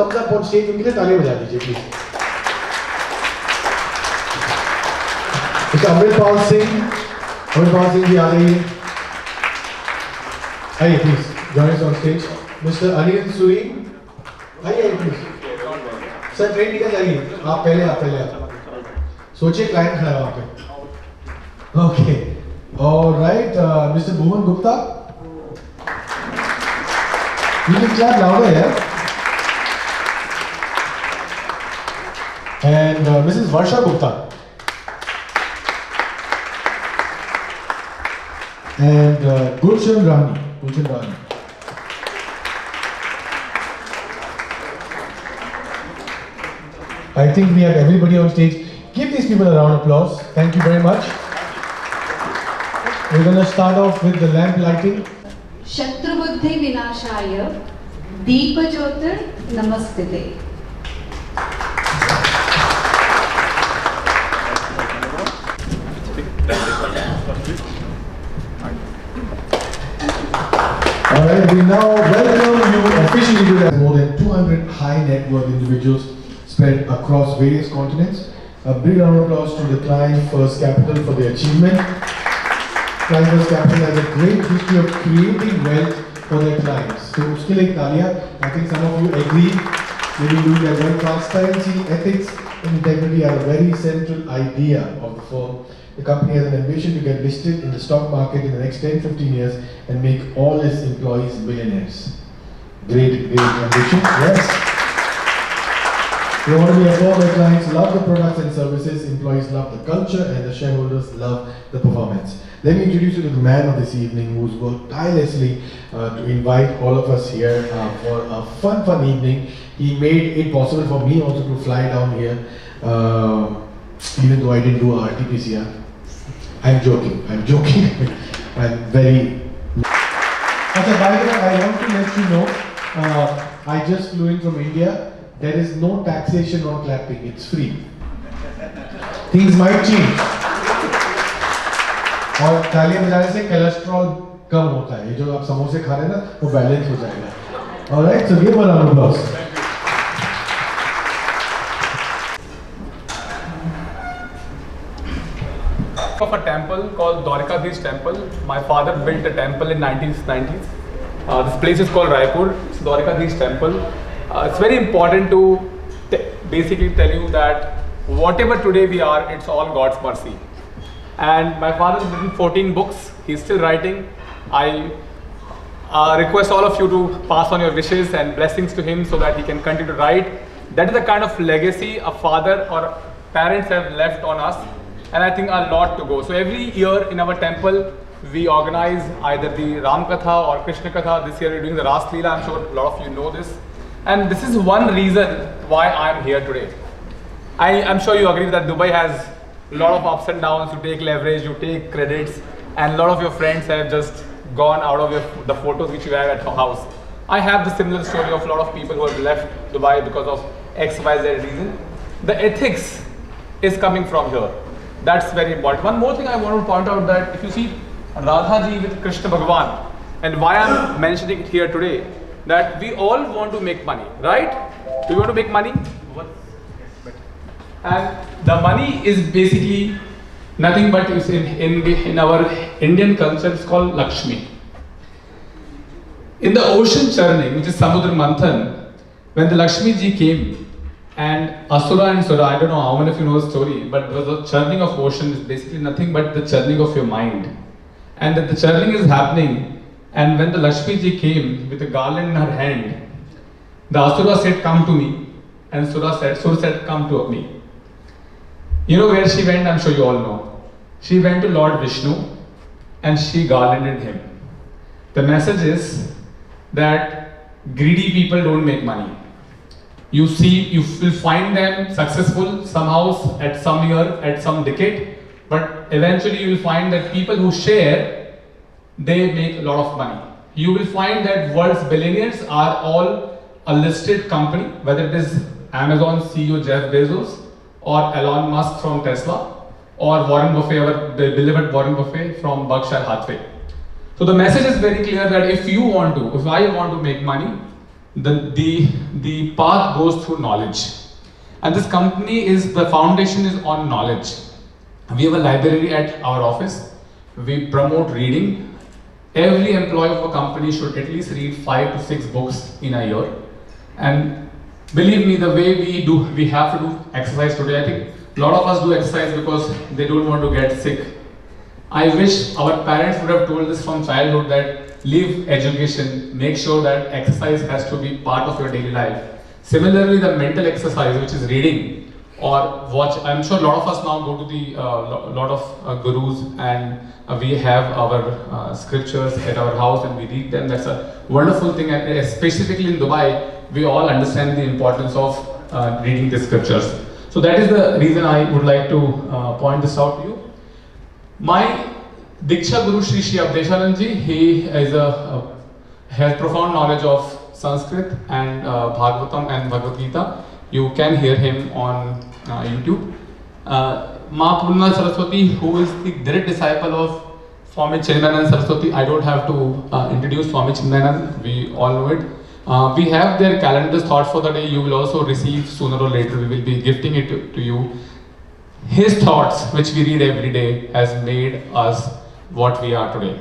comes up on stage, उनके लिए तालियां बजा दीजिए please. Mr. Amritpal Singh जी आ रही है. आइए please, join us on stage. Mr. Anil Suri, आइए please. सर ट्रेन निकल जाएगी. आप पहले आप. सोचिए क्लाइंट खड़ा है वहाँ पे. Okay. All right, Mr. Bhuvan Gupta. You can clap louder, yeah? And Mrs. Varsha Gupta. And Gulshan Rani. I think we have everybody on stage. Give these people a round of applause. Thank you very much. We're going to start off with the lamp lighting. Shatrabuddhi Vinashaya Deepa Jyotir Namastite. Alright, we now welcome you officially to the more than 200 high net worth individuals spread across various continents. A big round of applause to the Client First Capital for their achievement. Client First Capital has a great history of creating wealth for their clients. So, uske liye taaliya. I think some of you agree. Maybe you that when transparency, ethics, and integrity are a very central idea of the firm. The company has an ambition to get listed in the stock market in the next 10-15 years and make all its employees millionaires. Great ambition. Yes. We want to be a firm where clients love the products and services, employees love the culture, and the shareholders love the performance. Let me introduce you to the man of this evening who's worked tirelessly to invite all of us here for a fun evening. He made it possible for me also to fly down here, even though I didn't do a RT-PCR. I'm joking. I'm very... Okay, by the way, I want to let you know, I just flew in from India. There is no taxation on clapping. It's free. Things might change. और तालियां बजाने से cholesterol कम होता है. ये जो आप समोसे खा रहे हैं ना, वो बैलेंस हो जाएगा. Alright, so give a round of applause. Of a temple called Dwarkadhish Temple. My father built a temple in 1990s. This place is called Raipur. It's Dwarkadhish Temple. It's very important to basically tell you that whatever today we are, it's all God's mercy. And my father has written 14 books. He's still writing. I request all of you to pass on your wishes and blessings to him so that he can continue to write. That is the kind of legacy a father or parents have left on us. And I think a lot to go. So every year in our temple, we organize either the Ram Katha or Krishna Katha. This year we're doing the Ras Leela. I'm sure a lot of you know this. And this is one reason why I'm here today. I'm sure you agree that Dubai has a lot of ups and downs. You take leverage, you take credits, and a lot of your friends have just gone out of the photos which you have at your house. I have the similar story of a lot of people who have left Dubai because of X, Y, Z reason. The ethics is coming from here. That's very important. One more thing I want to point out, that if you see Radha ji with Krishna Bhagavan, and why I'm mentioning it here today, that we all want to make money, right? We want to make money. And the money is basically nothing but in our Indian culture, it's called Lakshmi. In the ocean churning, which is Samudra Manthan, when the Lakshmi ji came, and Asura and Sura, I don't know how many of you know the story, but the churning of ocean is basically nothing but the churning of your mind. And that the churning is happening, and when the Lakshmi ji came with a garland in her hand, the Asura said, "Come to me," and Sura said, "Come to me." You know where she went? I'm sure you all know. She went to Lord Vishnu and she garlanded him. The message is that greedy people don't make money. You will find them successful somehow at some year, at some decade, but eventually you will find that people who share, they make a lot of money. You will find that world's billionaires are all a listed company, whether it is Amazon CEO Jeff Bezos, or Elon Musk from Tesla, or Warren Buffett, our beloved Warren Buffett from Berkshire Hathaway. So the message is very clear that if I want to make money, the path goes through knowledge. And this company is, the foundation is on knowledge. We have a library at our office. We promote reading. Every employee of a company should at least read 5 to 6 books in a year. And believe me, the way we have to do exercise today, I think a lot of us do exercise because they don't want to get sick. I wish our parents would have told us from childhood that leave education, make sure that exercise has to be part of your daily life. Similarly, the mental exercise, which is reading or watch, I'm sure a lot of us now go to the lot of gurus, and we have our scriptures at our house and we read them. That's a wonderful thing, and specifically in Dubai, we all understand the importance of reading the scriptures. So that is the reason I would like to point this out to you. My Diksha Guru Shri Shri Abdeshanand Ji, he is has profound knowledge of Sanskrit and Bhagavatam and Bhagavad Gita. You can hear him on YouTube. Ma Purna Saraswati, who is the direct disciple of Swami Chinmayananda Saraswati. I don't have to introduce Swami Chinmayananda, we all know it. We have their calendars thoughts for the day. You will also receive sooner or later. We will be gifting it to you. His thoughts, which we read every day, has made us what we are today.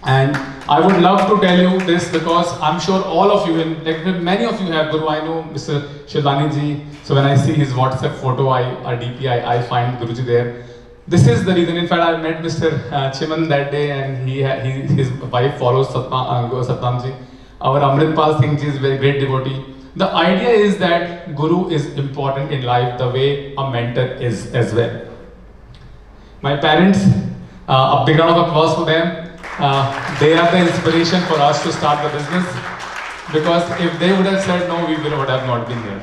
And I would love to tell you this because I'm sure all of you, and like many of you have Guru. I know Mr. Shilvani Ji. So when I see his WhatsApp photo, or DP, I find Guruji there. This is the reason. In fact, I met Mr. Chiman that day, and his wife follows Satnam Ji. Our Amritpal Singh Ji is a very great devotee. The idea is that Guru is important in life the way a mentor is as well. My parents, a big round of applause for them. They are the inspiration for us to start the business, because if they would have said no, we would have not been here.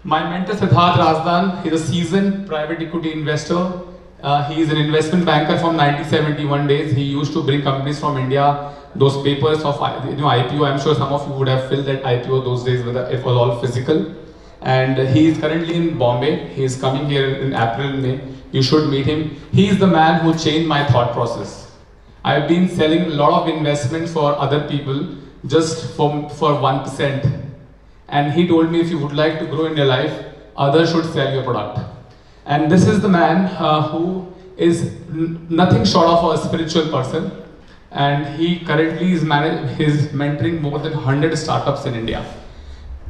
My mentor Siddharth Razdan, he's a seasoned private equity investor. He is an investment banker from 1971 days. He used to bring companies from India. Those papers of IPO, I'm sure some of you would have filled that IPO those days, whether it was all physical. And he is currently in Bombay. He is coming here in April and May. You should meet him. He is the man who changed my thought process. I have been selling a lot of investments for other people just for 1%. And he told me, if you would like to grow in your life, others should sell your product. And this is the man who is nothing short of a spiritual person. And he currently is mentoring more than 100 startups in India.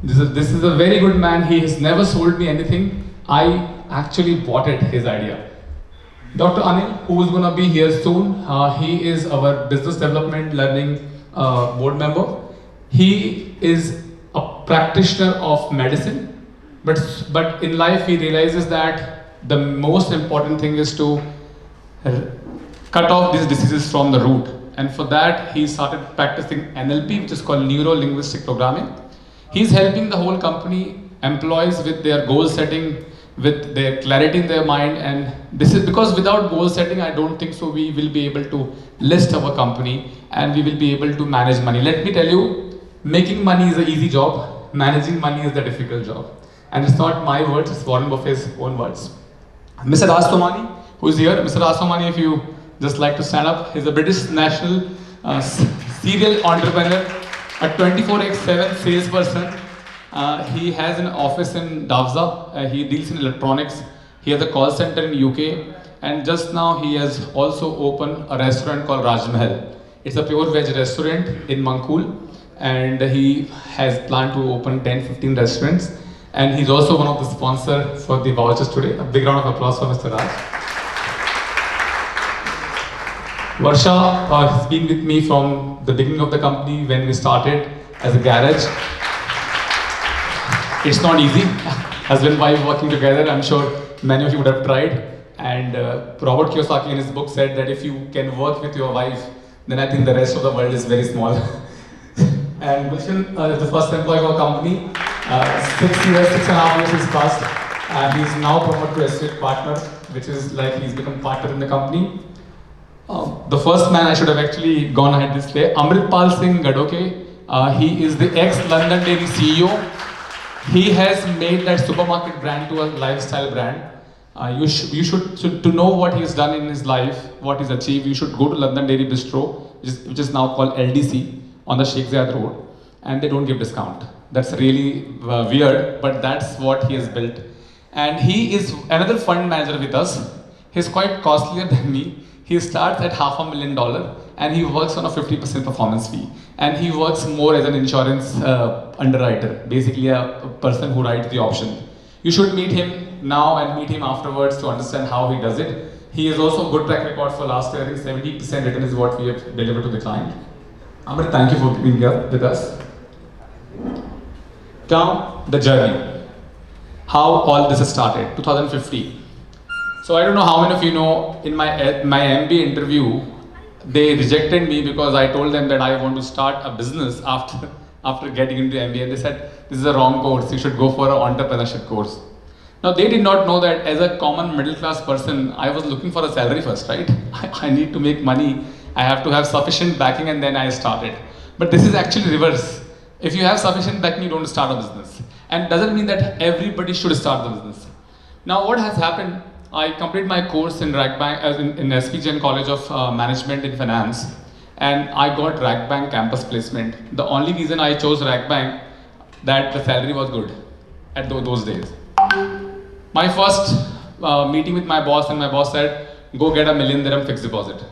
This is a very good man. He has never sold me anything. I actually bought it, his idea. Dr. Anil, who is going to be here soon, he is our business development learning board member. He is a practitioner of medicine, but in life he realizes that the most important thing is to cut off these diseases from the root. And for that, he started practicing NLP, which is called Neuro-Linguistic Programming. He's helping the whole company, employees with their goal setting, with their clarity in their mind. And this is because without goal setting, I don't think so we will be able to list our company and we will be able to manage money. Let me tell you, making money is an easy job. Managing money is the difficult job. And it's not my words, it's Warren Buffett's own words. Mr. Raj Somani, who is here. Mr. Raj Somani, if you just like to stand up. He's a British national serial entrepreneur, a 24/7 salesperson. He has an office in Davza. He deals in electronics. He has a call center in UK. And just now he has also opened a restaurant called Raj Mahal. It's a pure veg restaurant in Mankul. And he has planned to open 10-15 restaurants. And he's also one of the sponsors for the vouchers today. A big round of applause for Mr. Raj. Varsha has been with me from the beginning of the company when we started as a garage. It's not easy. Husband and wife working together. I'm sure many of you would have tried. And Robert Kiyosaki in his book said that if you can work with your wife, then I think the rest of the world is very small. And Gulshan is the first employee of our company. 6.5 years he's passed. He's now promoted to associate partner, which is like he's become partner in the company. The first man I should have actually gone ahead this way, Amritpal Singh Gadoke. He is the ex-London Dairy CEO. He has made that supermarket brand to a lifestyle brand. You should to know what he's done in his life, what he's achieved. You should go to London Dairy Bistro, which is now called LDC on the Sheikh Zayed Road. and they don't give discount. That's really weird, but that's what he has built. And he is another fund manager with us. He's quite costlier than me. He starts at $500,000 and he works on a 50% performance fee. And he works more as an insurance underwriter, basically a person who writes the option. You should meet him now and meet him afterwards to understand how he does it. He has also good track record for last year. I think 70% return is what we have delivered to the client. Amrit, thank you for being here with us. Now, the journey. How all this started, 2015. So I don't know how many of you know, in my MBA interview, they rejected me because I told them that I want to start a business after getting into MBA. They said, this is a wrong course, you should go for an entrepreneurship course. Now they did not know that as a common middle class person, I was looking for a salary first, right? I need to make money, I have to have sufficient backing and then I started. But this is actually reverse. If you have sufficient backing, you don't start a business. And doesn't mean that everybody should start the business. Now what has happened, I completed my course in RACBank, in SP Jain College of Management in Finance, and I got RACBank campus placement. The only reason I chose RACBank, that the salary was good at those days. My first meeting with my boss, and my boss said, go get $1 million fixed deposit.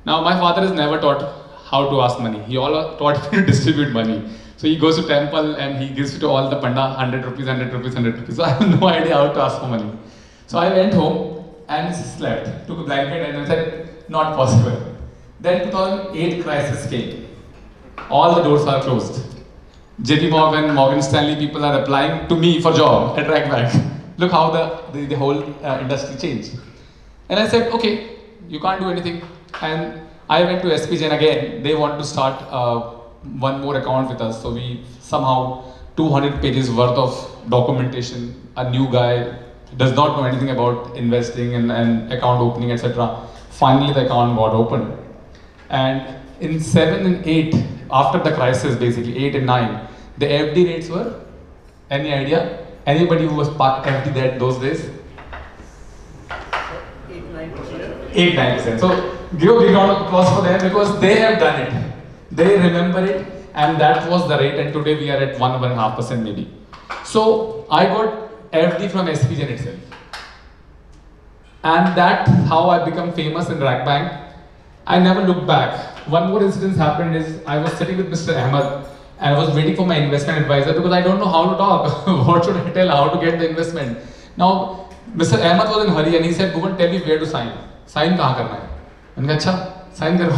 Now my father has never taught how to ask money. He all taught me to distribute money. So he goes to temple and he gives to all the panda 100 rupees, 100 rupees, 100 rupees. So I have no idea how to ask for money. So I went home and slept, took a blanket and I said, not possible. Then 2008 crisis came. All the doors are closed. JP Morgan, Morgan Stanley people are applying to me for job at RACBank. Look how the whole industry changed. And I said, okay, you can't do anything. And I went to SP Jain again. They want to start one more account with us. So we somehow 200 pages worth of documentation, a new guy, does not know anything about investing and account opening, etc. Finally, the account got opened. And in 7 and 8, after the crisis, basically 8 and 9, the FD rates were, any idea? Anybody who was part FD there those days? 8-9%. So give a big round of applause for them because they have done it. They remember it, and that was the rate. And today we are at 1.5% maybe. So I got FD from SP Jain itself. And that's how I become famous in RACBank. I never looked back. One more incident happened is I was sitting with Mr. Ahmed and I was waiting for my investment advisor because I don't know how to talk. What should I tell, how to get the investment? Now, Mr. Ahmed was in a hurry and he said, Bhuvan, tell me where to sign. Sign kahan karna hai? I said, acha, sign karo.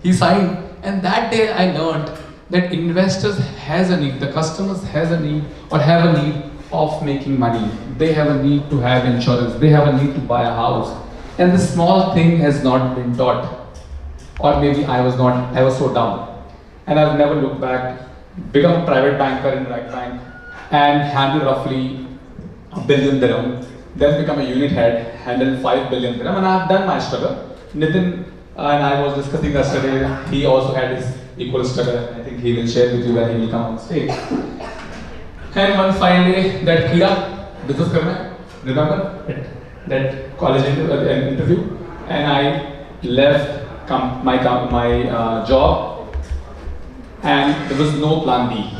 He signed. And that day I learned that investors has a need, the customers has a need or have a need of making money. They have a need to have insurance. They have a need to buy a house. And this small thing has not been taught. Or maybe I was so dumb. And I've never looked back, become a private banker in RACBank and handle roughly $1 billion dirham. Then become a unit head, handle 5 billion dirham. And I've done my struggle. Nitin and I was discussing yesterday, he also had his equal struggle. I think he will share with you when he will come on stage. And one fine day, that Kira, business karna, remember that college interview, and I left my job, and there was no plan B.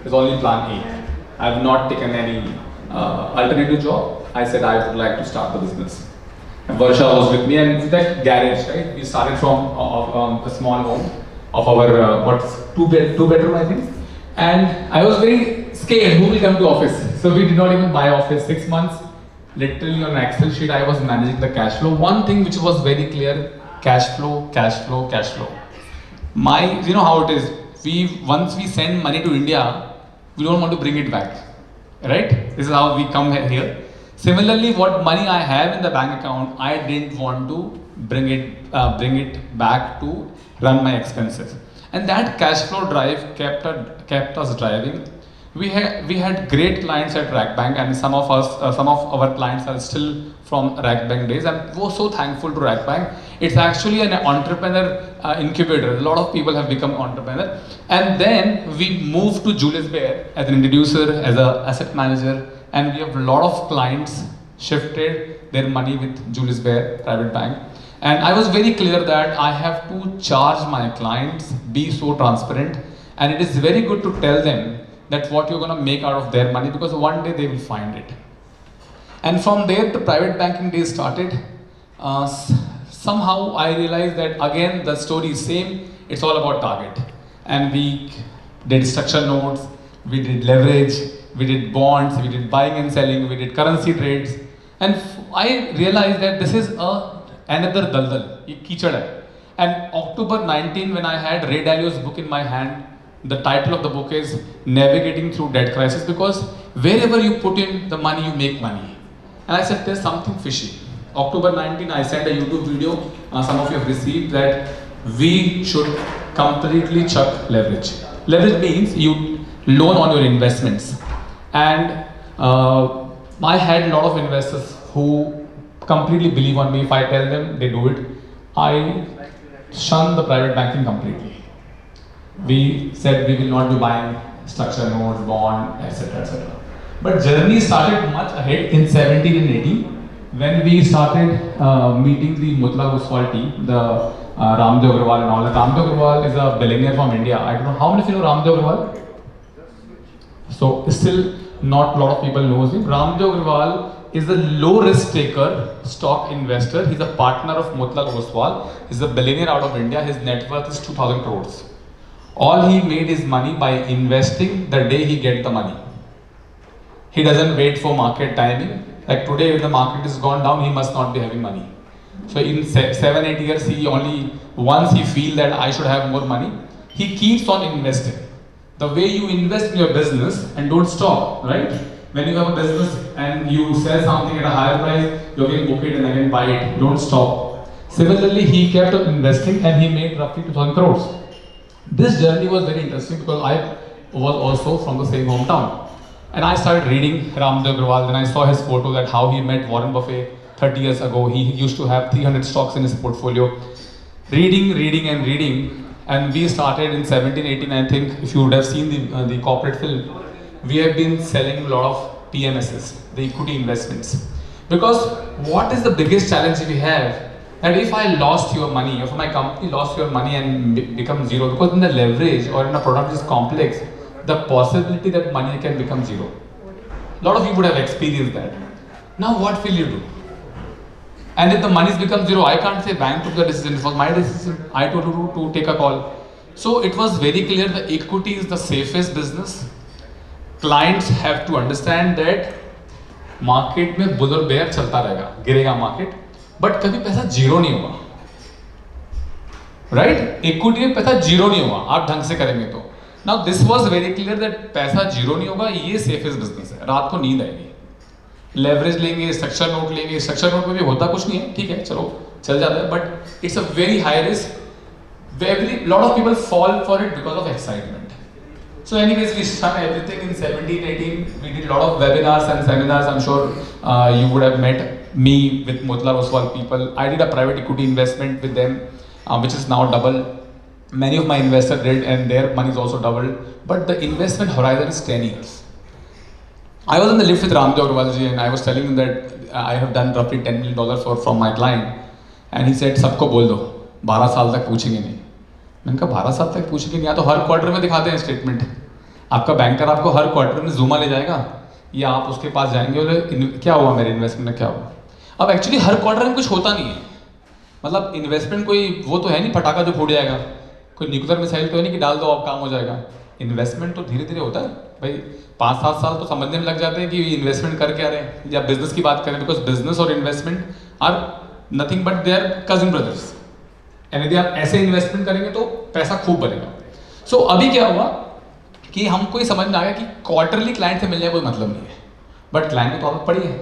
There was only plan A. I have not taken any alternative job. I said I would like to start the business. And Varsha was with me, and it's that garage, right? We started from a small home of our two bedroom, I think. And I was very scared, who will come to office? So we did not even buy office. 6 months, literally on an Excel sheet, I was managing the cash flow. One thing which was very clear, cash flow, cash flow, cash flow. You know how it is. Once we send money to India, we don't want to bring it back, right? This is how we come here. Similarly, what money I have in the bank account, I didn't want to bring it back to run my expenses. And that cash flow drive kept us driving. We had great clients at RACBank, and some of our clients are still from RACBank days. I'm so thankful to RACBank. It's actually an entrepreneur incubator. A lot of people have become entrepreneur. And then we moved to Julius Baer as an introducer, as an asset manager, and we have a lot of clients shifted their money with Julius Baer Private Bank. And I was very clear that I have to charge my clients, be so transparent, And it is very good to tell them that what you're going to make out of their money, because one day they will find it. And from there, the private banking days started. Somehow I realized that again the story is same. It's all about target. And we did structured notes, we did leverage, we did bonds, we did buying and selling, we did currency trades. And I realized that this is another daldal, ye kichad hai. And October 19, when I had Ray Dalio's book in my hand, the title of the book is Navigating Through Debt Crisis, because wherever you put in the money, you make money. And I said, there's something fishy. October 19, I sent a YouTube video, some of you have received, that we should completely chuck leverage. Leverage means you loan on your investments. And I had a lot of investors who completely believe on me. If I tell them, they do it. I shun the private banking completely. We said we will not be buying structured notes, bond, etc., etc. But journey started much ahead in 17 and 18 when we started meeting the Motilal Oswal team, the Ramdev Agrawal and all. Ramdev Agrawal is a billionaire from India. I don't know how many of you know Ramdev Agrawal. So still not a lot of people knows him. Ramdev Agrawal is a low risk taker, stock investor. He's a partner of Motilal Oswal. He's a billionaire out of India. His net worth is 2,000 crores. All he made is money by investing the day he get the money. He doesn't wait for market timing. Like today, if the market is gone down, he must not be having money. So in 7-8 years, he only, once he feel that I should have more money, he keeps on investing. The way you invest in your business and don't stop, right? When you have a business and you sell something at a higher price, you can book it and again buy it. Don't stop. Similarly, he kept on investing and he made roughly 2,000 crores. This journey was very interesting because I was also from the same hometown. And I started reading Ramdev Agrawal, then I saw his photo that how he met Warren Buffett 30 years ago. He used to have 300 stocks in his portfolio. Reading, and we started in 17-18, I think, if you would have seen the corporate film, we have been selling a lot of PMSs, the equity investments. Because what is the biggest challenge we have? That if I lost your money, or if my company lost your money and become zero, because in the leverage or in a product is complex, the possibility that money can become zero. A lot of you would have experienced that. Now what will you do? And if the money becomes zero, I can't say bank took the decision. It was my decision. I told you to take a call. So it was very clear that equity is the safest business. Clients have to understand that market में bull और bear चलता रहेगा, गिरेगा market, but कभी पैसा zero नहीं होगा, right? Equity में पैसा zero नहीं होगा, आप ढंग से करेंगे तो. Now this was very clear that पैसा zero नहीं होगा, ये safest business है, रात को नींद आएगी. Leverage लेंगे, structure note लेंगे, structure note में भी होता कुछ नहीं है, ठीक है, चलो चल जाता है, but it's a very high risk. Very lot of people fall for it because of excitement. So anyways, we done everything in 17-18. We did a lot of webinars and seminars. I'm sure you would have met me with Motilal Oswal people. I did a private equity investment with them, which is now double. Many of my investors did, and their money is also doubled. But the investment horizon is 10 years. I was in the lift with Ramdev Agrawalji, and I was telling him that I have done roughly $10 million from my client. And he said, सबको बोल दो, 12 साल तक पूछेंगे नहीं. मैंने कहा 12 साल तक पूछेंगे नहीं, या तो हर क्वार्टर में दिखाते हैं स्टेटमेंट. आपका बैंकर आपको हर क्वार्टर में जूमा ले जाएगा, या आप उसके पास जाएंगे और क्या हुआ मेरे इन्वेस्टमेंट में, क्या हुआ. अब एक्चुअली हर क्वार्टर में कुछ होता नहीं है. मतलब इन्वेस्टमेंट कोई वो तो है नहीं पटाखा जो फूट जाएगा, कोई न्यूक्लियर मिसाइल तो है नहीं कि डाल दो आप काम हो जाएगा. इन्वेस्टमेंट तो धीरे धीरे होता है भाई. 5-7 साल तो समझने में लग जाते हैं कि इन्वेस्टमेंट कर क्या रहे हैं, या बिजनेस की बात करें, बिकॉज बिजनेस और investment are nothing but they are cousin brothers. And यदि आप ऐसे इन्वेस्टमेंट करेंगे तो पैसा खूब बनेगा. सो अभी क्या हुआ कि हमको ये समझ में आ गया कि क्वार्टरली क्लाइंट से मिलने का कोई मतलब नहीं है, बट क्लाइंट को तो आदत पड़ी है.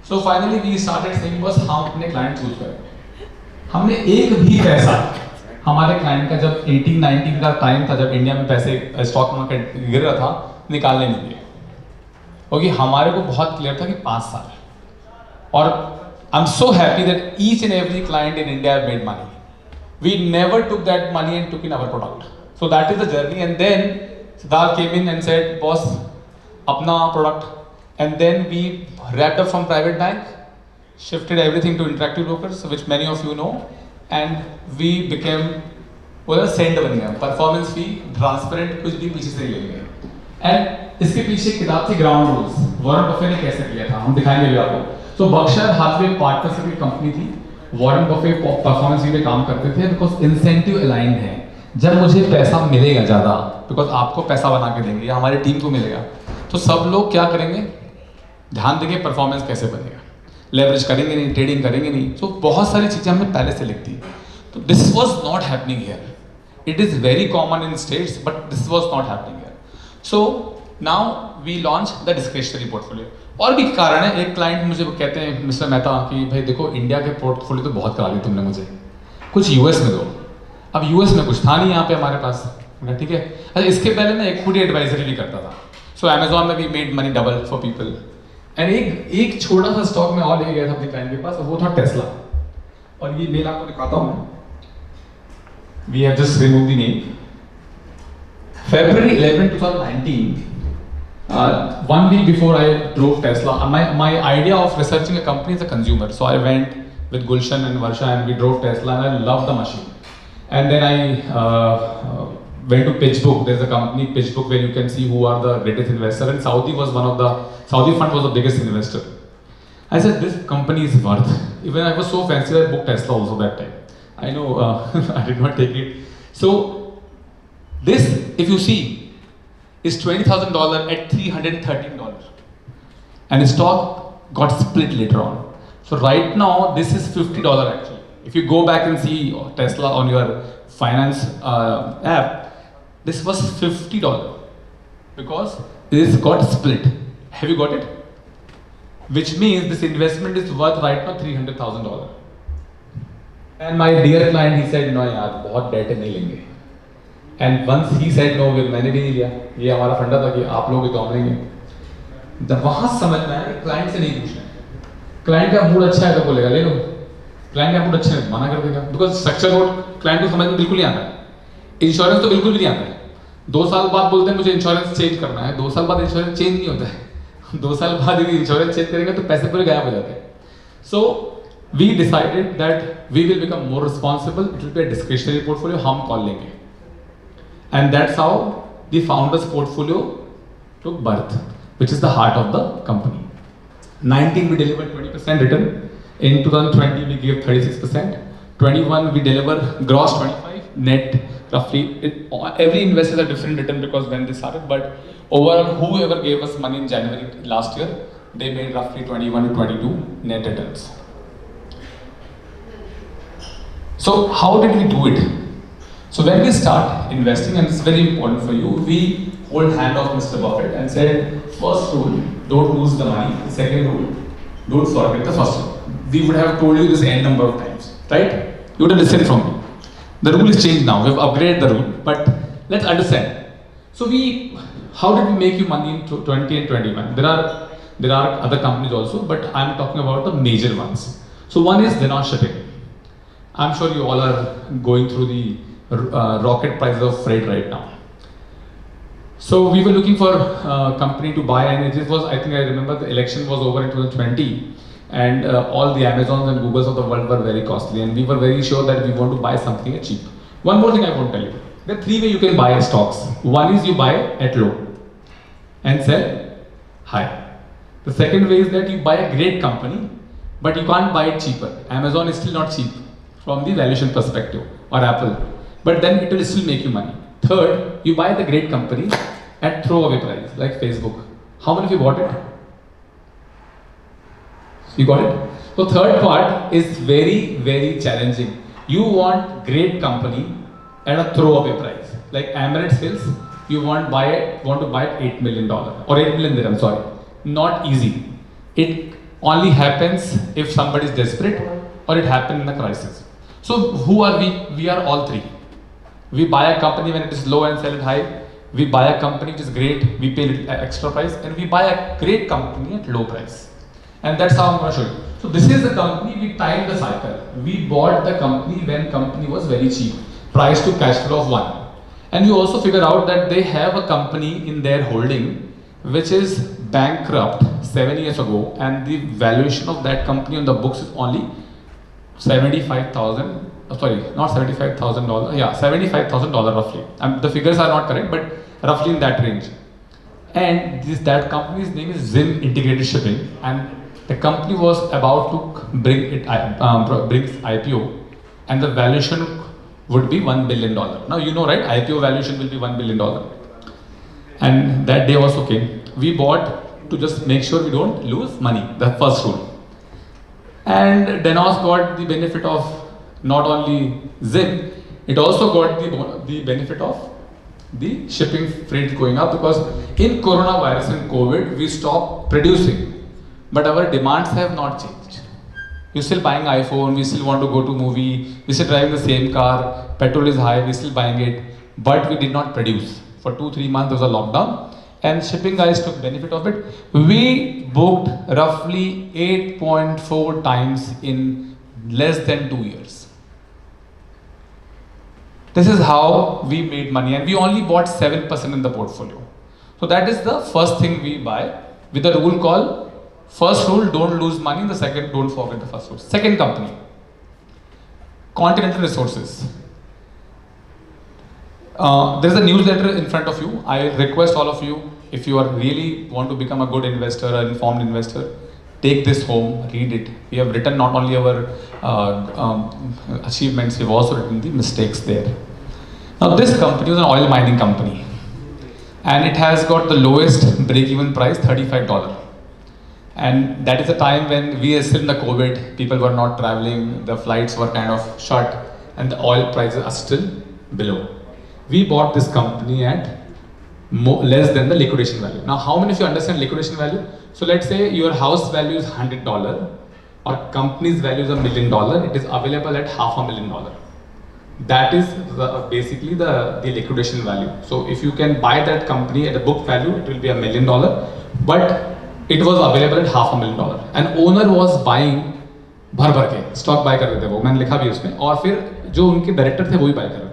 So finally we started saying बस हम अपने क्लाइंट चूज करें. हमने एक भी पैसा हमारे क्लाइंट का जब 18-19 का टाइम था, जब इंडिया में पैसे स्टॉक मार्केट गिर रहा था, निकालने नहीं दिए. क्योंकि हमारे को बहुत क्लियर था कि 5 साल. और I'm so happy that each and every client in India have made money. We never took that money and took in our product. So that is the journey. And then Siddharth came in and said, boss, apna product. And then we wrapped up from private bank, shifted everything to Interactive Brokers, which many of you know. And we became वो Saint बन गया, performance फी transparent, कुछ भी पीछे से ले लेंगे। And इसके पीछे एक किताब थी ग्राउंड रूल्स, वॉरेन बफे ने कैसे किया था, हम दिखाएंगे भी आपको। तो बर्कशायर हाथवे पार्टनरशिप की कंपनी थी, वॉरेन बफे परफॉर्मेंस फी पे काम करते थे बिकॉज इंसेंटिव अलाइंड है। जब मुझे पैसा मिलेगा ज़्यादा, बिकॉज आपको पैसा बना के देंगे या हमारी टीम को मिलेगा, तो सब लोग क्या करेंगे, ध्यान देंगे परफॉर्मेंस कैसे बनेगा, लेवरेज करेंगे नहीं, ट्रेडिंग करेंगे नहीं। तो बहुत सारी चीज़ें हमने पहले से लिख दी। तो this was not happening here. It is very common in States but this was not happening here. So now we launch the discretionary portfolio. और भी कारण है, एक क्लाइंट मुझे कहते हैं मिस्टर मेहता कि भाई देखो इंडिया के पोर्टफोलियो तो बहुत करा दी तुमने मुझे, कुछ यूएस में दो। अब यूएस में कुछ था नहीं यहाँ पे हमारे पास, ठीक है। अच्छा, इसके पहले मैं इक्विटी एडवाइजरी भी करता था। सो अमेजॉन में भी made money double for people. And एक छोटा सा स्टॉक में और ले गया था अपने क्लाइंट के पास, वो था टेस्ला। और ये मेल आपको दिखाता हूँ, we have just remove the name. February 11, 2019, 1 week before I drove Tesla, my idea of researching a company is a consumer. So I went with Gulshan and Varsha and we drove Tesla and I loved the machine. And then I went to PitchBook. There's a company, PitchBook, where you can see who are the greatest investors. And Saudi Fund was the biggest investor. I said, this company is worth. Even I was so fancy, I booked Tesla also that time. I know I did not take it. So this, if you see, is $20,000 at $313. And the stock got split later on. So right now, this is $50 actually. If you go back and see Tesla on your finance app, this was $50 because this got split. Have you got it? Which means this investment is worth right now $300,000. And my dear client, he said, no यार, बहुत date नहीं लेंगे. And once he said no, मैंने भी नहीं लिया. ये हमारा फंडा था कि आप लोग भी तो हम लेंगे. जब वहाँ समझ में आया, क्लाइंट से नहीं पूछना. क्लाइंट का मूड अच्छा है तो बोलेगा ले लो. क्लाइंट का मूड अच्छा है मना कर देगा. Because स्ट्रक्चर कोड क्लाइंट को समझ में बिल्कुल नहीं आता है. इंश्योरेंस तो बिल्कुल भी नहीं आता है. 2 साल बाद बोलते हैं मुझे इंश्योरेंस चेंज करना है. 2 साल बाद इंश्योरेंस चेंज नहीं होता है. 2 साल बाद यदि इंश्योरेंस चेंज करेंगे तो पैसे पूरे गायब हो जाते हैं. So we decided that we will become more responsible. It will be a discretionary portfolio. हम कॉल लेंगे. And that's how the founders portfolio took birth, which is the heart of the company. 19 we delivered 20% return. In 2020 we gave 36%. 21 we deliver gross 25, net roughly. Every investor has a different return because when they started, but overall whoever gave us money in January last year, they made roughly 21 to 22 net returns. So how did we do it? So when we start investing, and it's very important for you, we hold hand of Mr. Buffett and said, first rule, don't lose the money. Second rule, don't forget the first rule. We would have told you this n number of times, right? You would have listened from me. The rule is changed now. We've upgraded the rule, but let's understand. So how did we make you money in 20 and 21? There are other companies also, but I'm talking about the major ones. So one is Denon Shipping. I'm sure you all are going through the rocket prices of freight right now. So we were looking for a company to buy, and it was, I think I remember the election was over in 2020, and all the Amazons and Googles of the world were very costly, and we were very sure that we want to buy something at cheap. One more thing I want to tell you. There are 3 ways you can buy stocks. One is you buy at low and sell high. The second way is that you buy a great company, but you can't buy it cheaper. Amazon is still not cheap from the valuation perspective, or Apple, but then it will still make you money. Third, you buy the great company at throwaway price, like Facebook. How many of you bought it? You got it? So third part is very, very challenging. You want great company at a throwaway price, like Emirates Hills. You want to buy it $8 million or 8 million dirham. Sorry, not easy. It only happens if somebody is desperate or it happened in a crisis. So who are we? We are all 3. We buy a company when it is low and sell it high. We buy a company which is great, we pay extra price, and we buy a great company at low price. And that's how I'm going to show you. So this is the company, we timed the cycle. We bought the company when company was very cheap, price to cash flow of 1. And you also figure out that they have a company in their holding which is bankrupt 7 years ago, and the valuation of that company on the books is only $75,000. Sorry, not $75,000. Yeah, $75,000 roughly. The figures are not correct, but roughly in that range. And that company's name is Zim Integrated Shipping, and the company was about to bring IPO, and the valuation would be $1 billion. Now you know, right? IPO valuation will be $1 billion. And that day also came. We bought to just make sure we don't lose money. The first rule. And Denos got the benefit of not only Zim, it also got the benefit of the shipping freight going up, because in coronavirus and COVID, we stopped producing, but our demands have not changed. We're still buying iPhone, we still want to go to movie, we still driving the same car, petrol is high, we're still buying it, but we did not produce. For 2-3 months there was a lockdown, and shipping guys took benefit of it. We booked roughly 8.4 times in less than 2 years. This is how we made money, and we only bought 7% in the portfolio. So that is the first thing we buy, with a rule called, first rule, don't lose money, the second, don't forget the first rule. Second company, Continental Resources. There is a newsletter in front of you. I request all of you, if you are really want to become a good investor, an informed investor, take this home, read it. We have written not only our achievements, we've also written the mistakes there. Now this company is an oil mining company, and it has got the lowest break-even price, $35. And that is a time when we are still in the COVID, people were not traveling, the flights were kind of shut, and the oil prices are still below. We bought this company at less than the liquidation value. Now how many of you understand liquidation value? So let's say your house value is $100, or company's value is $1 million, it is available at $500,000. That is basically the liquidation value. So if you can buy that company at a book value, it will be $1 million, but it was available at $500,000. And owner was buying भर के stock buy कर रहे थे वो, मैंने लिखा भी उसमें, और फिर जो उनके डायरेक्टर थे वो ही buy कर रहे थे.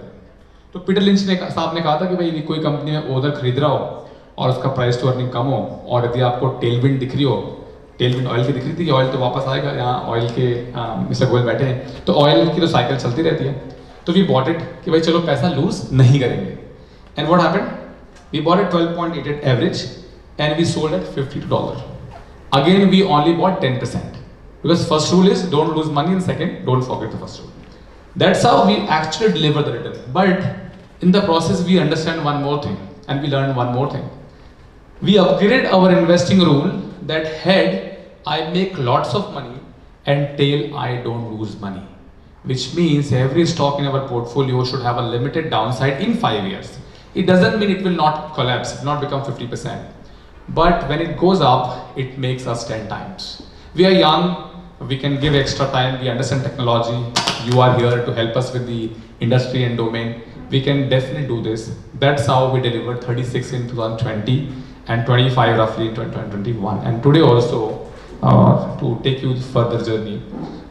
तो पीटर लिंच साहब ने कहा था कि भाई कोई कंपनी में ओनर खरीद रहा हो और उसका प्राइस टू अर्निंग कम हो, और यदि आपको टेलविंड दिख रही हो, टेलविंड ऑयल की दिख रही थी कि ऑयल तो वापस आएगा, यहाँ ऑयल के मिस्टर गोयल बैठे हैं, तो ऑयल की तो साइकिल चलती रहती है. तो वी बॉट इट कि भाई चलो पैसा लूज नहीं करेंगे. And what happened, we bought at 12.88 average and we sold at $52. Again, we only bought 10%, because first rule is don't lose money, and second, don't forget the first rule. That's how we actually deliver the return. But in the process, we understand one more thing, and we learn one more thing. We upgrade our investing rule that head, I make lots of money, and tail, I don't lose money. Which means every stock in our portfolio should have a limited downside in 5 years. It doesn't mean it will not collapse, it will not become 50%. But when it goes up, it makes us 10 times. We are young, we can give extra time, we understand technology, you are here to help us with the industry and domain. We can definitely do this. That's how we delivered 36 in 2020 and 25 roughly in 2021. And today also, to take you further journey,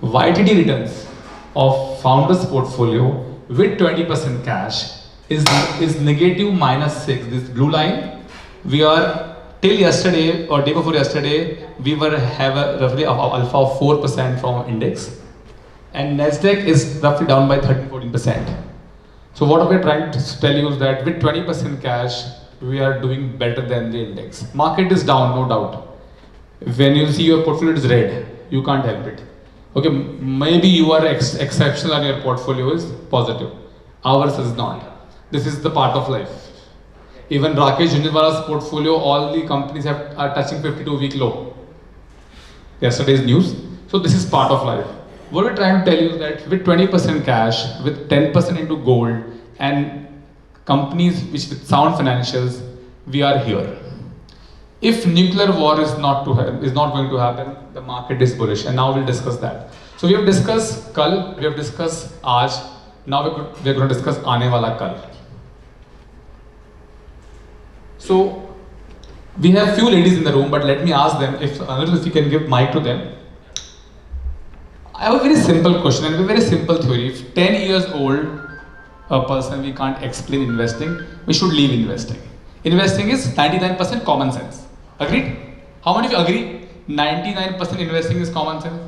YTD returns of founders portfolio with 20% cash is negative -6. This blue line, we are till yesterday or day before yesterday, we have a roughly alpha of 4% from index, and Nasdaq is roughly down by 13-14%. So what we are trying to tell you is that with 20% cash, we are doing better than the index. Market is down, no doubt. When you see your portfolio is red, you can't help it. Okay, maybe you are exceptional and your portfolio is positive. Ours is not. This is the part of life. Even Rakesh Jhunjhunwala's portfolio, all the companies are touching 52-week low. Yesterday's news. So this is part of life. What we're trying to tell you is that with 20% cash, with 10% into gold, and companies which with sound financials, we are here. If nuclear war is not going to happen, the market is bullish, and now we'll discuss that. So we have discussed kal, we have discussed aaj, now we're going to discuss aane wala kal. So we have few ladies in the room, but let me ask them if you can give mic to them. I have a very simple question and a very simple theory. If 10 years old a person we can't explain investing, we should leave investing. Investing is 99% common sense. Agreed? How many of you agree? 99% investing is common sense.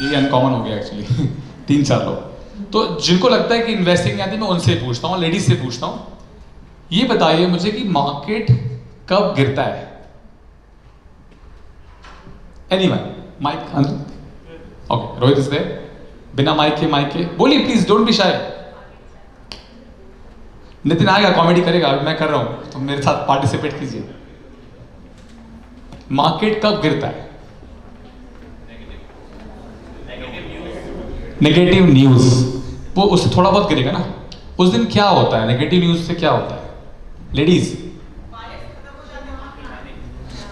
ये uncommon हो गया actually 3-4 लोग। तो जिनको लगता है कि investing नहीं आती, मैं उनसे पूछता हूँ, लेडीज से पूछता हूँ, ये बताइए मुझे कि मार्केट कब गिरता है? Anyone? Mike okay, Rohit is there. बिना माइक के बोलिए please, don't be shy. Nitin आएगा, कॉमेडी करेगा, मैं कर रहा हूं तो मेरे साथ पार्टिसिपेट कीजिए। मार्केट कब गिरता है? नेगेटिव न्यूज, वो उससे थोड़ा बहुत गिरेगा ना। उस दिन क्या होता है नेगेटिव न्यूज से? क्या होता है लेडीज?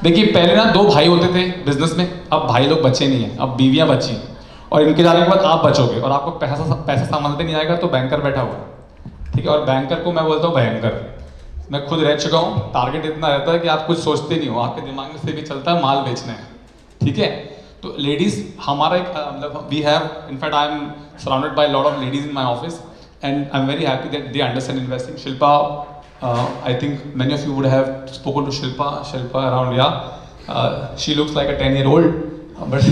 देखिए पहले ना 2 भाई होते थे बिजनेस में, अब भाई लोग बच्चे नहीं है, अब बीवियां बची हैं। और इनके जाने के बाद आप बचोगे और आपको पैसा संभालते नहीं आएगा तो बैंकर बैठा हुआ, ठीक है। और बैंकर को मैं बोलता हूँ भयंकर। मैं खुद रह चुका हूँ। टारगेट इतना रहता है कि आप कुछ सोचते नहीं हो, आपके दिमाग में से भी चलता है माल बेचना है, ठीक है। तो लेडीज हमारा एक मतलब we have, in fact I am surrounded by lot of ladies in my office and I am very happy that they understand investing. Shilpa, I think many of you would have spoken to Shilpa around, yeah. She looks like a 10-year-old, but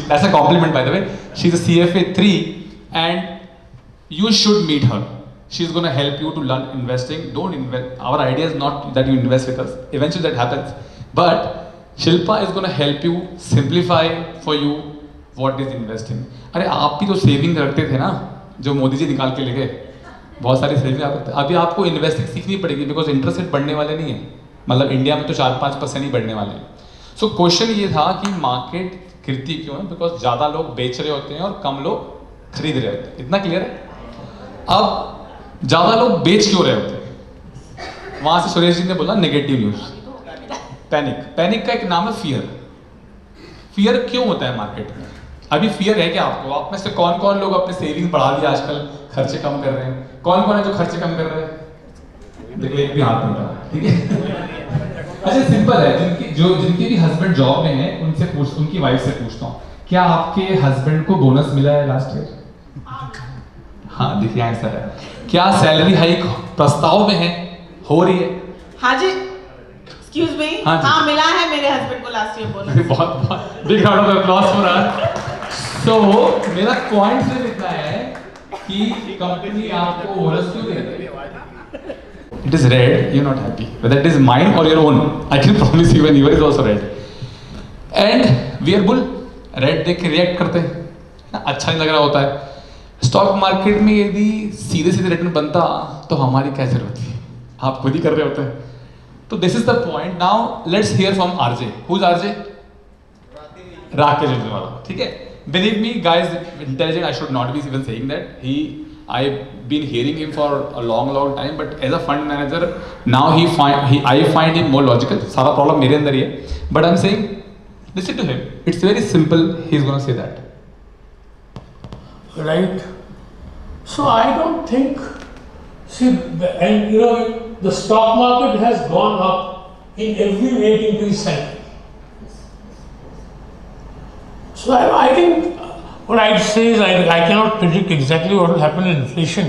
that's a compliment by the way. She's a CFA 3 and you should meet her. She's going to help you to learn investing. Don't invest. Our idea is not that you invest with us. Eventually that happens. But Shilpa is going to help you simplify for you what is investing. अरे आप भी तो saving रखते थे ना, जो मोदी जी निकाल के ले गए। बहुत सारी सेविंग आप, अभी आपको इन्वेस्टिंग सीखनी पड़ेगी बिकॉज इंटरेस्ट रेट बढ़ने वाले नहीं है। मतलब इंडिया में तो 4-5% ही बढ़ने वाले हैं। सो क्वेश्चन ये था कि मार्केट गिरती क्यों है? बिकॉज ज़्यादा लोग बेच रहे होते हैं और कम लोग खरीद रहे होते हैं। इतना क्लियर है? अब ज़्यादा लोग बेच क्यों रहे होते हैं? वहाँ से सुरेश जी ने बोला नेगेटिव न्यूज, पैनिक का एक नाम है फियर। फियर क्यों होता है मार्केट में? अभी फियर है क्या आपको? आप में से कौन कौन लोग अपने सेविंग बढ़ा दिया आजकल, खर्चे कम कर रहे हैं? कौन कौन है जो खर्चे कम कर रहे हैं? देखो एक भी हाथ नहीं उठा, ठीक है। अच्छा सिंपल है, जिनके भी हस्बैंड जॉब में है उनकी वाइफ से पूछता हूँ, क्या आपके हस्बैंड को बोनस मिला है लास्ट ईयर? हाँ देखिए आंसर है। क्या सैलरी हाइक प्रस्ताव में है, हो रही है? हाँ जी, एक्सक्यूज मी, हाँ मिला है मेरे हस्बैंड को लास्ट ईयर बोनस। बहुत big round of applause for her. So मेरा पॉइंट सिर्फ इतना है कि कंपनी आपको बोनस क्यों दे रही है? It is red, you're not happy. Whether it is mine or your own, I can promise you when yours is also red. And we are bull, red देख के रिएक्ट करते हैं ना, अच्छा नहीं लग रहा होता है। स्टॉक मार्केट में यदि सीधे सीधे रिटर्न बनता तो हमारी क्या जरूरत थी? आप खुद ही कर रहे होते हैं। तो this is the point. Now let's hear from RJ. Who is RJ? Rakesh Jhunjhunwala, ठीक है। Believe me, guys, intelligent. I should not be even saying that. I've been hearing him for a long time. But as a fund manager, now I find him more logical. सारा problem मेरे अंदर ही है. But I'm saying, listen to him. It's very simple. He's gonna say that. Right. So I don't think. See, and you know, the stock market has gone up in every rate increase cycle. So I think what I'd say is I cannot predict exactly what will happen in inflation,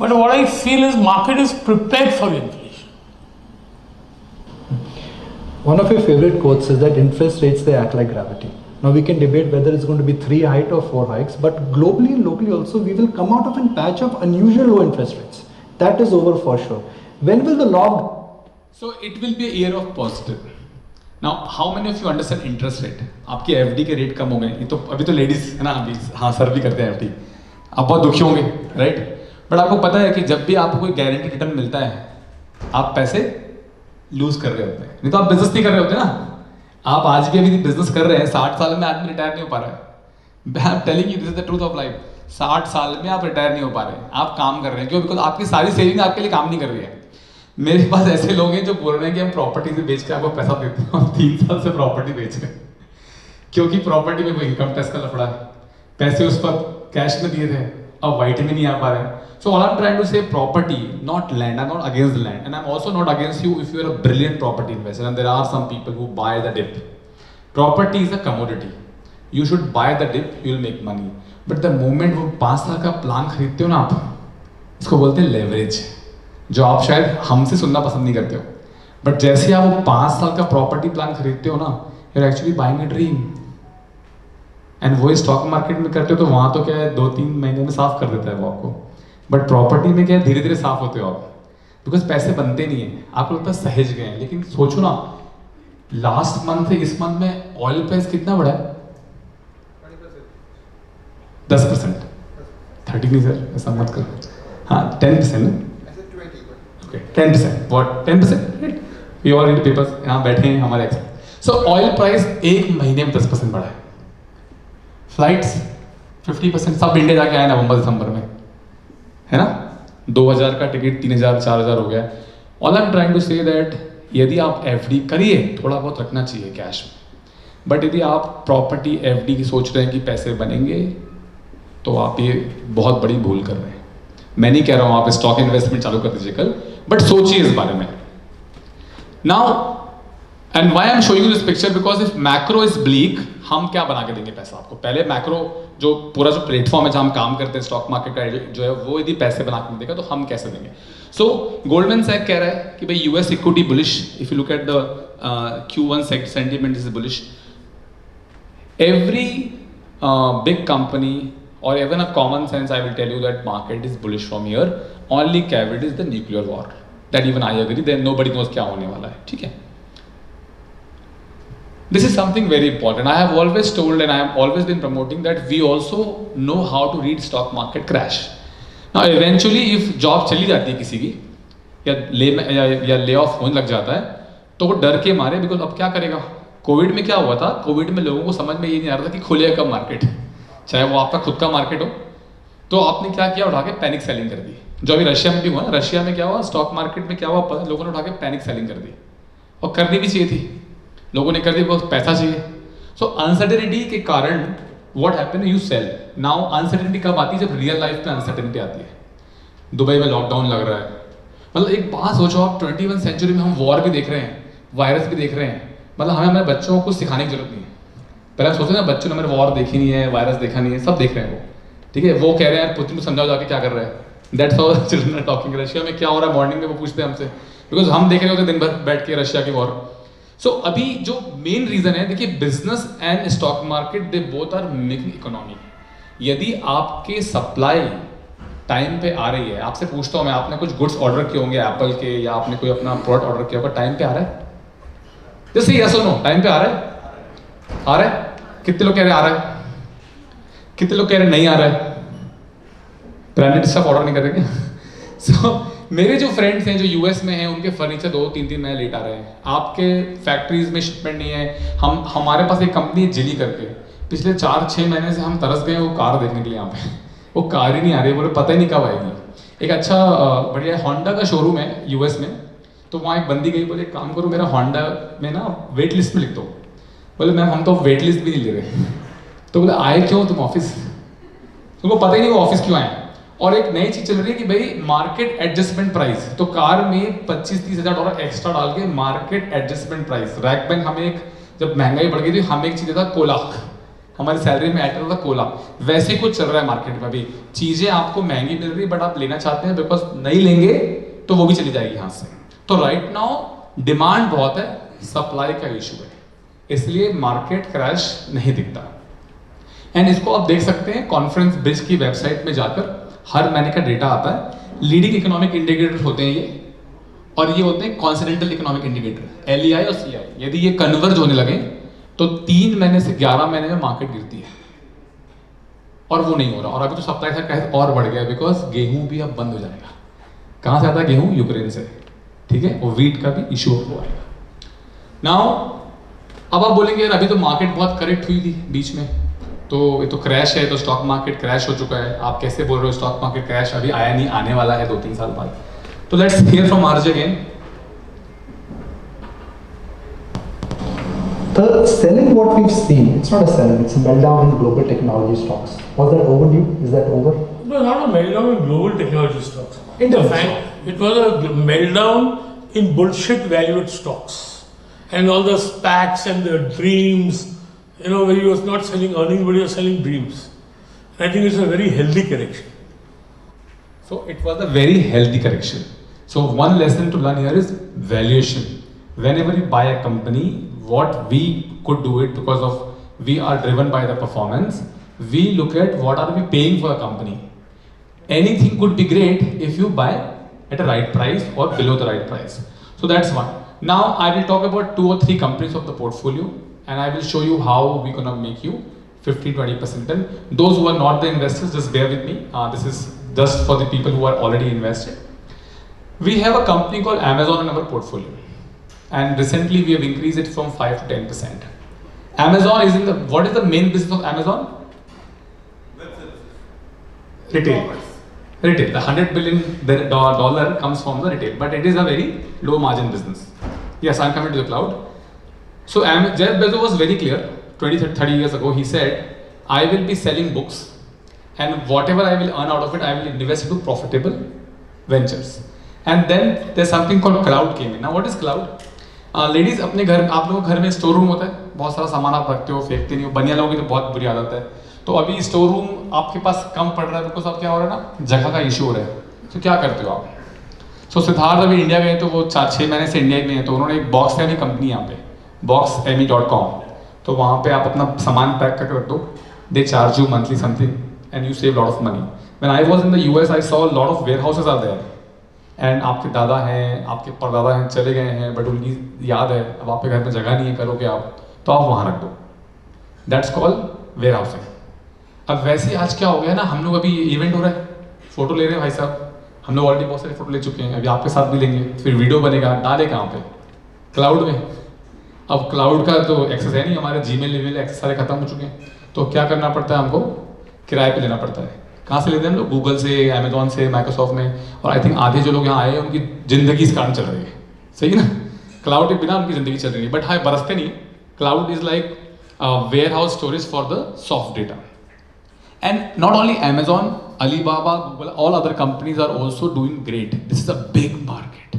but what I feel is market is prepared for inflation. One of your favorite quotes is that interest rates, they act like gravity. Now we can debate whether it's going to be 3 hikes or 4 hikes, but globally and locally also we will come out of a patch of unusual low interest rates. That is over for sure. When will the law? So it will be a year of positive. Now, how many of you understand interest rate? आपके FD के rate कम हो गए। ये तो अभी तो ladies है ना, अभी हाँ सर भी करते हैं FD। आप बहुत दुखी होंगे, राइट? बट आपको पता है कि जब भी आपको कोई गारंटी रिटर्न मिलता है, आप पैसे लूज कर रहे होते हैं। नहीं तो आप बिजनेस नहीं कर रहे होते ना। आप आज भी अभी बिजनेस कर रहे हैं, 60 साल में आदमी रिटायर नहीं हो पा रहा है। आई am telling you, this is the truth of life. 60 साल में आप रिटायर नहीं हो पा रहे हैं, आप काम कर रहे हैं। क्यों? बिकॉज आपकी सारी सेविंग आपके लिए काम नहीं कर रही है। मेरे पास ऐसे लोग हैं जो बोल रहे हैं कि हम प्रॉपर्टी से बेच के आपको पैसा देते हैं, हम 3 साल से प्रॉपर्टी बेच रहे हैं क्योंकि प्रॉपर्टी में कोई इनकम टैक्स का लफड़ा है। पैसे उस पर कैश में दिए थे, अब वाइट में नहीं आ पा रहे। So all I am trying to say property, not land. I am not against land and I am also not against you if you are a brilliant property investor and there are some people who buy the dip. Property is a commodity, you should buy the dip, you will make money. But the moment वो 5 साल का plan खरीदते हो ना आप, इसको बोलते हैं लेवरेज, जो आप शायद हमसे सुनना पसंद नहीं करते हो। बट जैसे आप वो 5 साल का प्रॉपर्टी प्लान खरीदते हो ना, you are actually buying a dream and वही स्टॉक मार्केट में करते हो तो वहाँ तो क्या है 2-3 महीने में साफ कर देता है वो आपको, बट प्रॉपर्टी में क्या है धीरे धीरे साफ होते हो आप, बिकॉज पैसे बनते नहीं है, आपको लगता है सहज गए हैं। लेकिन सोचो ना, लास्ट मंथ से इस मंथ में ऑयल प्राइस कितना बढ़ा है? 10%, 30 नहीं सर, ऐसा मत करो, हाँ 10%, okay 10%, what 10%? We all read papers, यहाँ बैठे हैं हमारे एक्सपर्ट। सो ऑयल प्राइस एक महीने में 10% बढ़ा है। फ्लाइट्स 50%, सब इंडिया जाके आए नवंबर दिसंबर में, है ना? 2000 का टिकट 3000 4000 हो गया। All I am trying to say that यदि आप एफडी करिए, थोड़ा बहुत रखना चाहिए कैश में, बट यदि आप प्रॉपर्टी एफडी की सोच रहे हैं कि पैसे बनेंगे, तो आप ये बहुत बड़ी भूल कर रहे हैं। मैं नहीं कह रहा हूँ आप स्टॉक इन्वेस्टमेंट चालू कर दीजिए कल, बट सोचिए इस बारे में। Now and why I am showing you this picture, because if macro is bleak, हम क्या बना के देंगे पैसा आपको? पहले मैक्रो जो पूरा जो प्लेटफॉर्म है जहाँ हम काम करते हैं स्टॉक मार्केट का जो है, वो यदि पैसे बना के देगा तो हम कैसे देंगे? सो गोल्डमैन सैक कह रहा है कि भाई US equity bullish, if you look at the Q1 sentiment is bullish, every big company or even a common sense I will tell you that market is bullish from here, only caveat is the nuclear war, that even I agree, then nobody knows क्या होने वाला है, ठीक है? This is something very important. I have always told and I have always been promoting that we also know how to read stock market crash. Now eventually if job चली जाती है किसी की या ले ऑफ होने लग जाता है, तो वो डर के मारे, बिकॉज अब क्या करेगा? कोविड में क्या हुआ था? कोविड में लोगों को समझ में ये नहीं आ रहा था कि खुलेगा कब मार्केट, चाहे वो आपका खुद का मार्केट हो, तो आपने क्या किया? उठा के पैनिक सेलिंग कर दी। जो अभी रशिया में भी हुआ, रशिया में क्या हुआ, स्टॉक मार्केट में क्या हुआ पता, लोगों ने उठा के पैनिक सेलिंग कर दी, और करनी भी चाहिए थी, लोगों ने कर दी, बहुत पैसा चाहिए। सो अनसर्टेनिटी के कारण what happen, you sell. Now uncertainty कब आती है? जब रियल लाइफ में अनसर्टेनिटी आती है। दुबई में लॉकडाउन लग रहा है, मतलब एक बात सोचो आप, 21वीं सेंचुरी में हम वॉर भी देख रहे हैं, वायरस भी देख रहे हैं, मतलब हमें हमारे बच्चों को सिखाने की जरूरत नहीं है। पहले आप सोचते ना, बच्चों ने हमारे वॉर देखी नहीं है, वायरस देखा नहीं है, सब देख रहे हैं वो, ठीक है? वो कह रहे हैं पुतिन को समझाओ जाके क्या कर रहे हैं, that's how children are talking. Russia में क्या हो रहा है मॉर्निंग में वो पूछते हैं हमसे, बिकॉज हम देख रहे होते दिन भर बैठ के रशिया की वॉर। सो अभी जो मेन रीजन है, देखिए, business and stock market they both are making economy. यदि आपके सप्लाई टाइम पे आ रही है, आपसे पूछता हूँ मैं, आपने कुछ गुड्स ऑर्डर किए होंगे एप्पल के, या आपने कोई अपना प्रोडक्ट ऑर्डर किया होगा, टाइम पे आ रहा है? जैसे यस और नो, टाइम पे आ रहा है? आ रहा है? कितने लोग कह रहे हैं आ रहा है? कितने लोग कह रहे हैं नहीं आ रहा है? ब्रांडेड स्टफ ऑर्डर नहीं करेंगे? सो मेरे जो फ्रेंड्स हैं जो यूएस में हैं, उनके फर्नीचर 2-3 महीने लेट आ रहे हैं, आपके फैक्ट्रीज में शिपमेंट नहीं है। हमारे पास एक कंपनी है जिली करके, पिछले 4-6 महीने से हम तरस गए वो कार देखने के लिए, यहाँ पे वो कार ही नहीं आ रही, बोले पता ही नहीं कब आएगी। एक अच्छा बढ़िया होंडा का शोरूम है यूएस में, तो वहाँ एक बंदी गई, बोले एक काम करो, मेरा होंडा में ना वेट लिस्ट में लिख दो। बोले मैम हम तो वेट लिस्ट भी नहीं ले रहे। तो बोले आए क्यों तुम ऑफिस? तुमको पता ही नहीं वो ऑफिस क्यों आए। और एक नई चीज चल रही है कि भाई मार्केट एडजस्टमेंट प्राइस, तो कार में 25-30 हज़ार डॉलर एक्स्ट्रा डाल के market adjustment price. Rack bank हमें एक, जब महंगाई बढ़ गई थी, हमें एक चीज था कोला, हमारी सैलरी में ऐड था कोला, वैसे कुछ चल रहा है मार्केट में भी। चीजें आपको महंगी मिल रही है, बट आप लेना चाहते हैं, बिकॉज नहीं लेंगे तो वो भी चली जाएगी यहाँ से। तो राइट नाउ डिमांड बहुत है, सप्लाई का इशू है, इसलिए मार्केट क्रैश नहीं दिखता। एंड इसको आप देख सकते हैं कॉन्फ्रेंस ब्रिज की वेबसाइट में जाकर, हर महीने का डेटा आता है। लीडिंग इकोनॉमिक इंडिकेटर होते हैं ये, और ये होते हैं कॉन्सिडेंटल इकोनॉमिक इंडिकेटर, LEI और CI। यदि ये कन्वर्ज होने लगे तो 3 महीने से 11 महीने में मार्केट गिरती है, और वो नहीं हो रहा। और अभी तो सप्लाई का कहते और बढ़ गया, बिकॉज गेहूं भी अब बंद हो जाएगा। कहाँ से आता है गेहूं? यूक्रेन से, ठीक है? और वीट का भी इशू हो आएगा। नाउ अब आप बोलेंगे यार अभी तो मार्केट बहुत करेक्ट हुई थी बीच में, तो ये तो क्रैश है, तो स्टॉक मार्केट क्रैश हो चुका है, आप कैसे बोल रहे हो स्टॉक मार्केट क्रैश अभी आया नहीं, आने वाला है 2-3 साल बाद। तो let's hear from RJ again. The selling what we've seen, it's not a selling, it's a meltdown in global technology stocks. Was that overdue? Is that over? It was not a meltdown in global technology stocks. In In fact, it was a meltdown in bullshit valued stocks. And all the SPACs and the dreams, you know, where you was not selling earnings, but you were selling dreams. And I think it's a very healthy correction. So it was a very healthy correction. So one lesson to learn here is valuation. Whenever you buy a company, what we could do it because of we are driven by the performance. We look at what are we paying for a company. Anything could be great if you buy at a right price or below the right price. So that's one. Now I will talk about 2 or 3 companies of the portfolio, and I will show you how we're gonna make you 15-20%. And those who are not the investors, just bear with me. This is just for the people who are already invested. We have a company called Amazon in our portfolio, and recently we have increased it from 5 to 10%. Amazon is in the, what is the main business of Amazon? Retail. Retail. The $100 billion dollar comes from the retail, but it is a very low margin business. Yes, I'm coming to the cloud. So Jeff Bezos was very clear 20-30 years ago. He said, I will be selling books, and whatever I will earn out of it, I will invest into profitable ventures. And then there's something called cloud came in. Now what is cloud? Ladies, अपने घर, आप लोगों के घर में store room होता है, बहुत सारा सामान आप रखते हो, फेंकते नहीं हो, बनिया लोगों की तो बहुत बुरी आदत है. तो अभी स्टोर रूम आपके पास कम पड़ रहा है, बिकॉज अब क्या हो रहा है ना, जगह का इशू हो रहा है. तो क्या करते हो आप? सो सिद्धार्थ अभी इंडिया गए, तो वो 4-6 महीने से इंडिया में है, तो उन्होंने एक बॉक्स है कंपनी यहाँ पे, boxme.com. तो वहाँ पे आप अपना सामान पैक करके रख दो. They charge you monthly something and you save lot of money. When I was in the US, I saw lot of warehouses are there, and आपके दादा हैं, आपके परदादा हैं, चले गए हैं, बट उनकी याद है, अब आपके घर में जगह नहीं है, करोगे आप, तो आप वहाँ रख दो. That's called warehousing. अब वैसे आज क्या हो गया ना, हम लोग अभी इवेंट हो रहा है, फोटो ले रहे हैं भाई साहब, हम लोग ऑलरेडी बहुत सारे फोटो ले चुके हैं, अभी आपके साथ भी लेंगे, फिर वीडियो बनेगा, डाले कहाँ पे? क्लाउड में. अब क्लाउड का तो एक्सेस है नहीं, हमारे जीमेल ईमेल एक्सेस सारे खत्म हो चुके हैं, तो क्या करना पड़ता है हमको? किराए पे लेना पड़ता है. कहाँ से लेते हैं हम लोग? गूगल से, अमेजोन से, माइक्रोसॉफ्ट में. और आई थिंक आधे जो लोग यहाँ आए हैं उनकी जिंदगी इस कारण चल रही है, सही है ना? क्लाउड के बिना उनकी जिंदगी चल रही है. बट हाँ, बरसते नहीं. Cloud is like warehouse storage for the soft data. And not only Amazon, Alibaba, Google, all other companies are also doing great. This is a big market.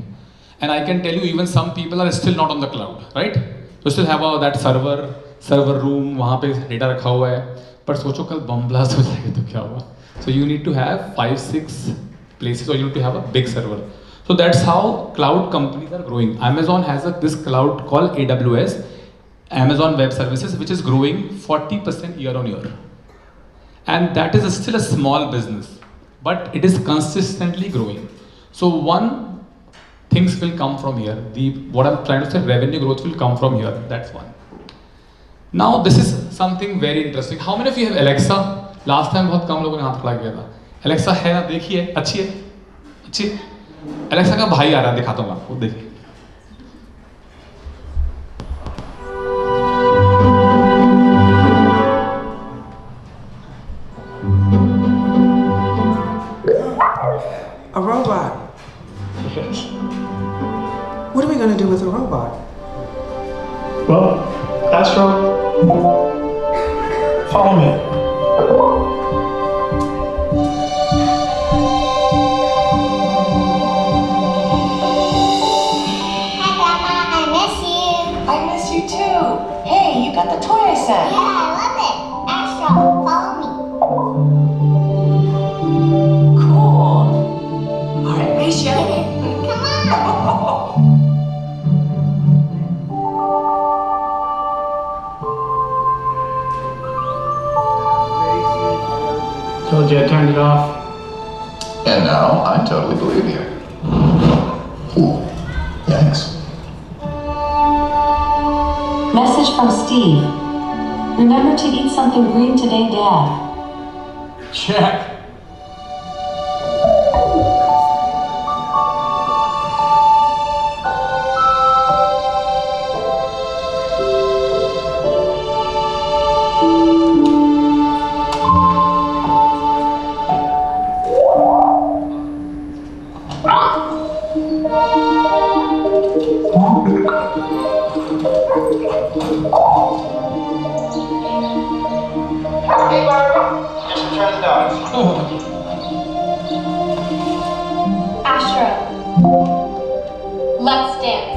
And I can tell you, even some people are still not on the cloud, right? You still have that server room, वहाँ पे data रखा हुआ है. पर सोचो कल bomb blast हो जाएगा तो क्या होगा? So you need to have 5-6 places, or you need to have a big server. So that's how cloud companies are growing. Amazon has this cloud called AWS, Amazon Web Services, which is growing 40% year on year. And that is still a small business, but it is consistently growing. So things will come from here. What I'm trying to say, revenue growth will come from here. That's one. Now this is something very interesting. How many of you have Alexa? Last time बहुत कम लोगों ने हाथ खड़ा किया था. Alexa है ना, देखिए, अच्छी है, अच्छी. Alexa का भाई आ रहा है, दिखाता हूँ आपको, देखिए. A robot. What are we going to do with a robot? Well, Astro, follow me. Hi, Grandma. I miss you. I miss you too. Hey, you got the toy I sent. Yeah, I love it. Astro, follow me. Cool. All right, Risha. Come on. Told you I turned it off. And now I totally believe you. Ooh, yikes. Message from Steve. Remember to eat something green today, Dad. Check. Astro, let's dance.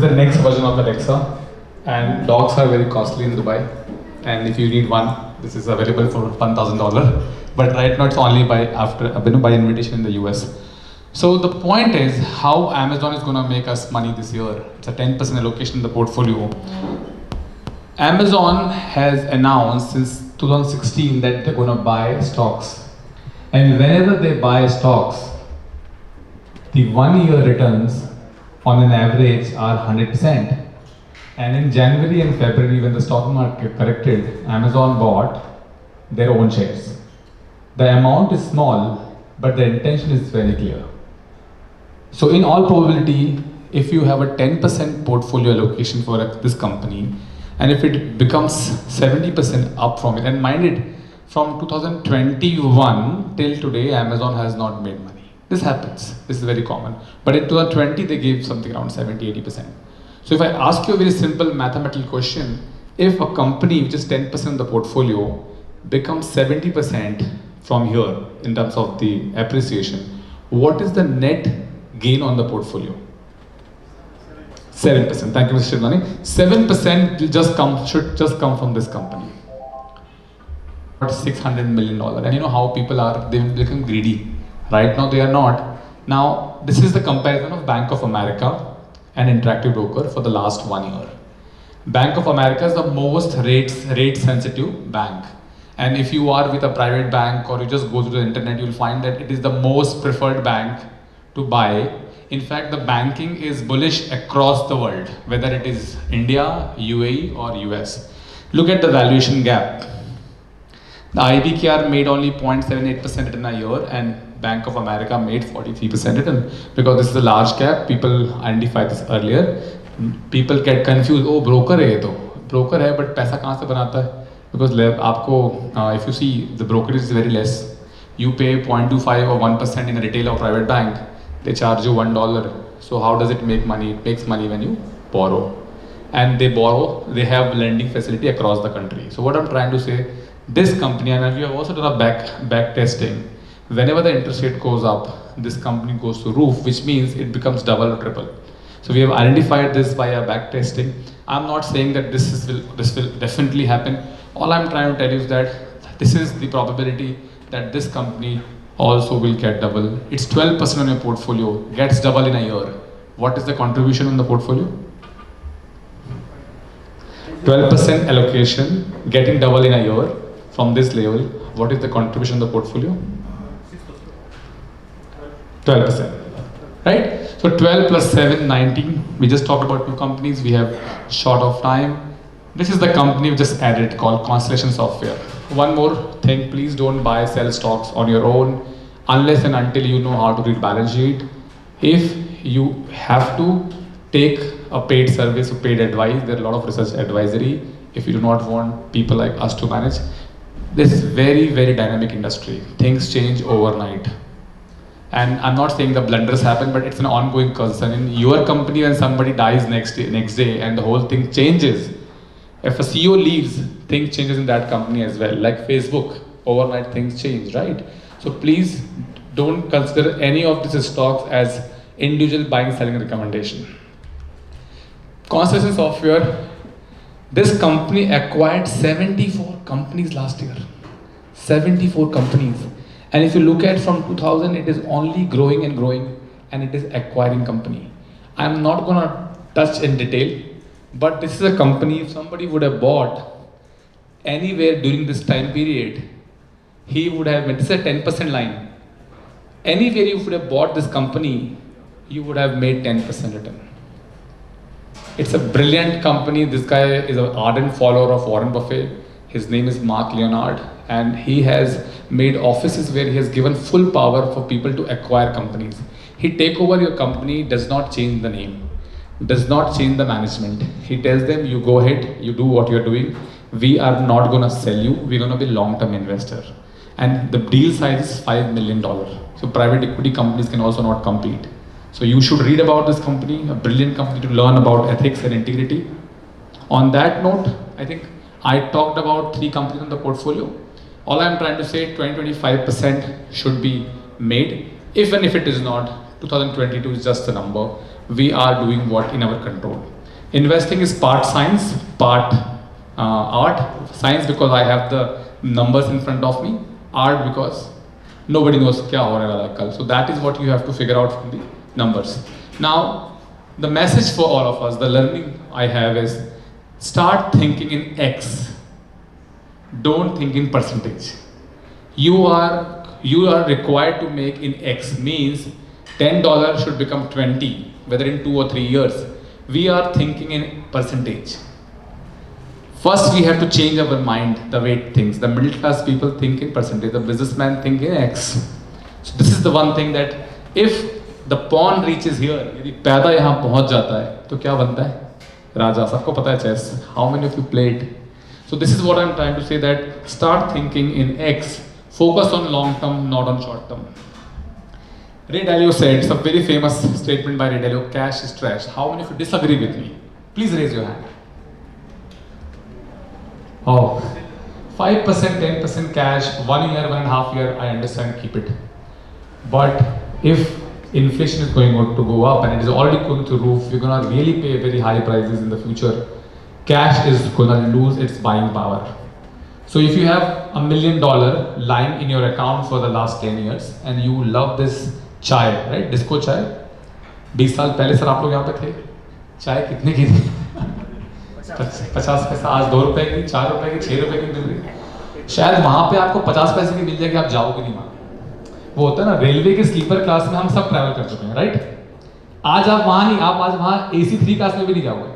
the next version of Alexa, and dogs are very costly in Dubai. And if you need one, this is available for $1,000. But right now it's only by invitation in the US. So the point is how Amazon is going to make us money this year. It's a 10% allocation in the portfolio. Amazon has announced since 2016 that they're going to buy stocks. And whenever they buy stocks, the 1 year returns on an average are 100%. And in January and February, when the stock market corrected, Amazon bought their own shares. The amount is small, but the intention is very clear. So in all probability, if you have a 10% portfolio allocation for this company, and if it becomes 70% up from it, and mind it, from 2021 till today, Amazon has not made money. This happens, this is very common. But in 2020, they gave something around 70-80%. So if I ask you a very simple mathematical question, if a company which is 10% of the portfolio becomes 70% from here in terms of the appreciation, what is the net gain on the portfolio? 7%. Thank you, Mr. Shivnani. 7% should just come from this company. $600 million. And you know how people are, they become greedy. Right now they are not. Now, this is the comparison of Bank of America and Interactive Broker for the last 1 year. Bank of America is the most rate sensitive bank. And if you are with a private bank or you just go to the internet, you'll find that it is the most preferred bank to buy. In fact, the banking is bullish across the world, whether it is India, UAE or US. Look at the valuation gap. The IBKR made only 0.78% return a year and Bank of America made 43% return. Because this is a large cap, people identified this earlier. People get confused, oh broker hai to. Broker hai but paisa kahan se banata hai? Because aapko, if you see, the brokerage is very less. You pay 0.25 or 1% in a retail or private bank. They charge you $1. So how does it make money? It makes money when you borrow. And they borrow, they have lending facility across the country. So what I'm trying to say, this company, and we have also done a back testing, whenever the interest rate goes up, this company goes to roof, which means it becomes double or triple. So we have identified this via back testing. I'm not saying that this will definitely happen. All I'm trying to tell you is that this is the probability that this company also will get double. It's 12% on your portfolio, gets double in a year. What is the contribution on the portfolio? 12% allocation, getting double in a year from this level. What is the contribution on the portfolio? 12%, right? So 12 plus 7, 19. We just talked about two companies. We have short of time. This is the company we just added called Constellation Software. One more thing, please don't buy, sell stocks on your own unless and until you know how to read balance sheet. If you have to take a paid service or paid advice, there are a lot of research advisory. If you do not want people like us to manage, this is very, very dynamic industry. Things change overnight. And I'm not saying the blunders happen, but it's an ongoing concern. In your company, when somebody dies next day and the whole thing changes, if a CEO leaves, things changes in that company as well. Like Facebook, overnight things change, right? So please don't consider any of these stocks as individual buying, selling recommendation. Constellation Software, this company acquired 74 companies last year. 74 companies. And if you look at from 2000, it is only growing and growing, and it is acquiring company. I'm not gonna touch in detail, but this is a company, if somebody would have bought anywhere during this time period, he would have, this is a 10% line. Anywhere you would have bought this company, you would have made 10% return. It's a brilliant company. This guy is an ardent follower of Warren Buffett. His name is Mark Leonard, and he has made offices where he has given full power for people to acquire companies. He take over your company, does not change the name, does not change the management. He tells them, you go ahead, you do what you're doing. We are not gonna sell you, we're gonna be long-term investor. And the deal size is $5 million. So private equity companies can also not compete. So you should read about this company, a brilliant company to learn about ethics and integrity. On that note, I think I talked about 3 companies in the portfolio. All I'm trying to say, 20-25% should be made. If and if it is not, 2022 is just a number. we are doing what in our control. Investing is part science, part art. Science because I have the numbers in front of me. Art because nobody knows क्या होने वाला है कल. So that is what you have to figure out from the numbers. Now, the message for all of us, the learning I have is start thinking in X. Don't think in percentage. You are required to make in X, means $10 should become 20, whether in 2 or 3 years. We are thinking in percentage. First, we have to change our mind, the way it thinks. The middle class people think in percentage, the businessman think in X. So this is the one thing that if the pawn reaches here, यदि पैदा यहाँ पहुँच जाता है, तो क्या बनता है? राजा. सबको पता है chess. How many of you played? So this is what I'm trying to say, that start thinking in X. Focus on long term, not on short term. Ray Dalio said, it's a very famous statement by Ray Dalio, cash is trash. How many of you disagree with me? Please raise your hand. Oh, 5%, 10% cash, 1 year, 1.5 year, I understand, keep it. But if inflation is going to go up and it is already going to roof, you're going to really pay very high prices in the future. Cash is going to lose its buying power. So if you have $1 million lying in your account for the last 10 years and you love this chai, right? Disco chai. 20 साल पहले sir आप लोग यहाँ पे थे. चाय कितने की थी? 50 पैसा. आज 2 रुपए की, 4 रुपए की, 6 रुपए की मिल रही. शायद वहाँ पे आपको 50 पैसे की मिल जाएगी, आप जाओगे नहीं वहाँ. वो होता है ना, रेलवे के स्लीपर क्लास में हम सब ट्रैवल कर चुके हैं, राइट? आज आप वहाँ नहीं, आप आज वहाँ AC 3 क्लास में भी नहीं जाओगे.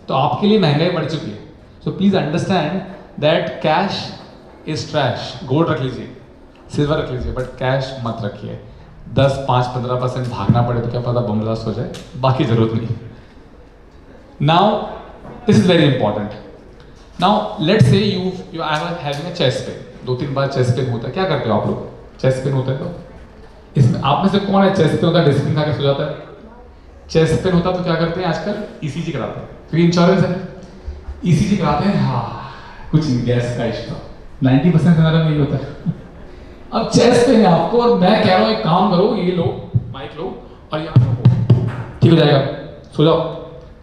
तो आपके लिए महंगाई बढ़ चुकी है. So please understand that cash is trash. Gold रख लीजिए, सिल्वर रख लीजिए, बट कैश मत रखिए. 10, 5, 15% भागना पड़े तो क्या पता बम ब्लास्ट हो जाए, बाकी जरूरत नहीं. Now this is very important. Now let's say you I am having a chest pain. 2-3 bar chest pain होता है. क्या करते हो आप लोग? चेस्ट पेन होता है तो इसमें आप में से कौन है चेस्ट पेन होता है डिस्प्लिन खा के सो जाता है? चेस्ट पेन होता है तो क्या करते हैं आजकल? ECG कराते हैं, क्योंकि इंश्योरेंस है. ECG कराते हैं. हाँ, कुछ नहीं, गैस का इश्यू. 90% से ज़्यादा नहीं होता है. अब चेस्ट पेन है आपको और मैं कह रहा हूँ एक काम करो, ये लो माइक लो और यहाँ रखो, ठीक हो जाएगा, सो जाओ.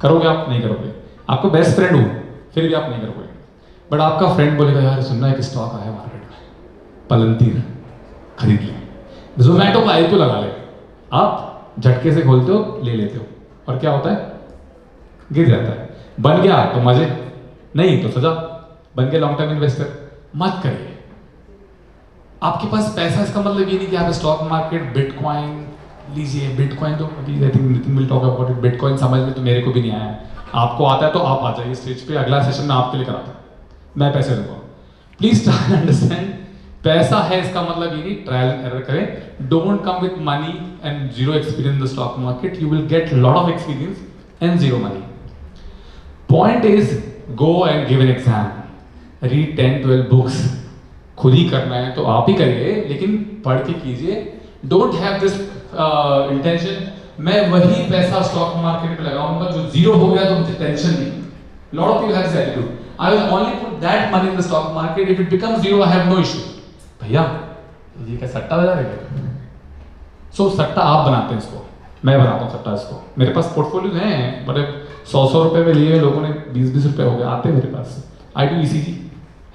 करोगे आप? नहीं करोगे. आपको बेस्ट फ्रेंड हूँ फिर भी आप नहीं करोगे. बट आपका फ्रेंड बोलेगा यार सुनना एक स्टॉक आया मार्केट में, पलंतीर, खरीद ले. जोमैटो का IPO लगा ले. आप झटके से खोलते हो, ले लेते हो और क्या होता है? गिर जाता है. बन गया तो मजे, नहीं तो सजा. बन के लॉन्ग टर्म इन्वेस्टर मत करिए. आपके पास पैसा, इसका मतलब ये नहीं कि आप स्टॉक मार्केट बिटकॉइन लीजिए. बिटकॉइन तो अभी I think Nitin will talk about it. Bitcoin समझ में तो मेरे को भी नहीं आया. आपको आता है तो आप आ जाइए स्टेज पे, अगला सेशन में आपके लिए कराता हूँ, मैं पैसे दूंगा. प्लीज ट्राई अंडरस्टैंड, पैसा है इसका मतलब ये नहीं ट्रायल एंड एरर करें. Don't come with money and zero experience in the stock market. You will get lot of experience and zero money. Point is go and give an exam. Read 10-12 books. खुद ही करना है तो आप ही करिए, लेकिन पढ़ के कीजिए. डोंट हैव दिस इंटेंशन मैं वही पैसा स्टॉक मार्केट में लगाऊंगा जो जीरो हो गया तो मुझे टेंशन नहीं. Lot of people have this attitude, I will only put that money in the stock market, if it becomes zero I have no issue. भैया ये क्या सट्टा बजा रहे हैं? सो सट्टा आप बनाते हैं इसको, मैं बनाता हूँ सट्टा इसको. मेरे पास पोर्टफोलियोज हैं बड़े 100 रुपए में लिए लोगों ने 20 रुपए हो गए आते हैं मेरे पास. I do ECG,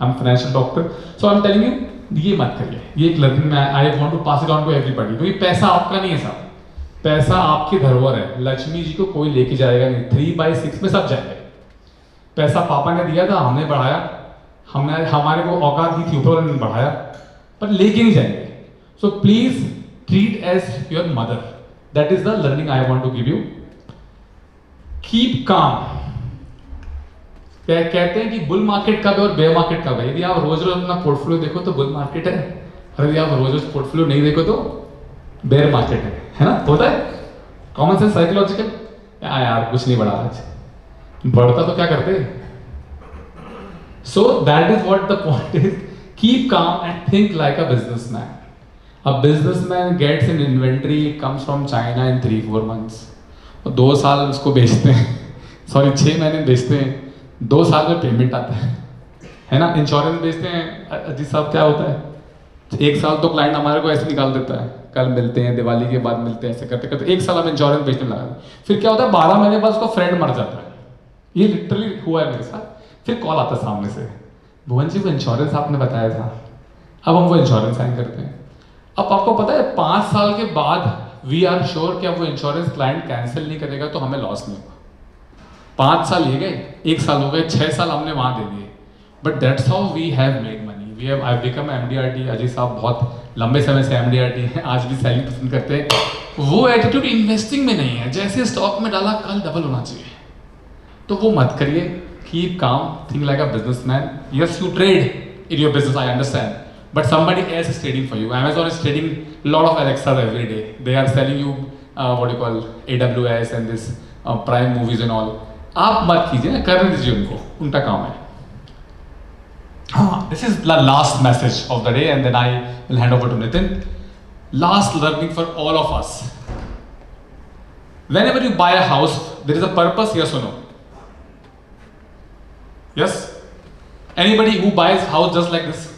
I am financial doctor. So I am telling you, ये मत करिए. ये एक लर्निंग में I want to pass it on to everybody. क्योंकि पैसा आपका नहीं है साहब, पैसा आपकी धरोहर है. लक्ष्मी जी को कोई लेके जाएगा नहीं. 3/6 में सब जाएंगे. पैसा पापा ने दिया था, हमने बढ़ाया, हमने हमारे को औकात दी थी, ऊपर वाले ने बढ़ाया, पर लेके नहीं जाएंगे. So please treat as your mother. That is the learning I want to give you. Keep calm. कहते हैं कि बुल मार्केट कब है और बेयर मार्केट कब है. यदि आप रोज रोज अपना पोर्टफोलियो देखो तो बुल मार्केट है, और यदि आप रोज रोज पोर्टफोलियो नहीं देखो तो बेयर मार्केट है ना. होता है कॉमन सेंस, साइकोलॉजिकल. यार कुछ नहीं बढ़ा आज, बढ़ता तो क्या करते. So that is what the point is. Keep calm and think like a businessman. A businessman gets an inventory, comes from China in 3-4 months. 2 साल उसको बेचते हैं, सॉरी 6 महीने बेचते हैं, 2 साल में पेमेंट आता है ना. इंश्योरेंस बेचते हैं, अजीत साहब क्या होता है? 1 साल तो क्लाइंट हमारे को ऐसे निकाल देता है, कल मिलते हैं, दिवाली के बाद मिलते हैं, ऐसे करते करते 1 साल हम इंश्योरेंस बेचने लगा। फिर क्या होता है, 12 महीने बाद उसका फ्रेंड मर जाता है। ये लिटरली हुआ है मेरे साथ। फिर कॉल आता है सामने से, भुवन जी वो इंश्योरेंस आपने बताया था, अब हम वो इंश्योरेंस साइन करते हैं। अब आपको पता है 5 साल के बाद वी आर श्योर कि अब वो इंश्योरेंस क्लाइंट कैंसिल नहीं करेगा तो हमें लॉस नहीं होगा। 5 साल ये गए, 1 साल हो गए, 6 साल हमने वहां दे दिए। But that's how we have made money. We have I become MDRT। Ajay साहब बहुत लंबे समय से MDRT हैं, आज भी सेलिंग पसंद करते हैं। वो एटीट्यूड इन्वेस्टिंग में नहीं है, जैसे स्टॉक में डाला कल डबल होना चाहिए, तो वो मत करिए। Keep calm, think like a businessman. Yes you trade in your business, I understand, but somebody else is trading for you. Amazon is trading a lot of Alexa every day. They are selling you what you call AWS and this Prime movies and all. आप मत कीजिए, करने दीजिए उनको, उनका काम है। This is the last message of the day and then I will hand over to Nitin. Last learning for all of us. Whenever you buy a house, there is a purpose, yes or no? Yes? Anybody who buys house just like this?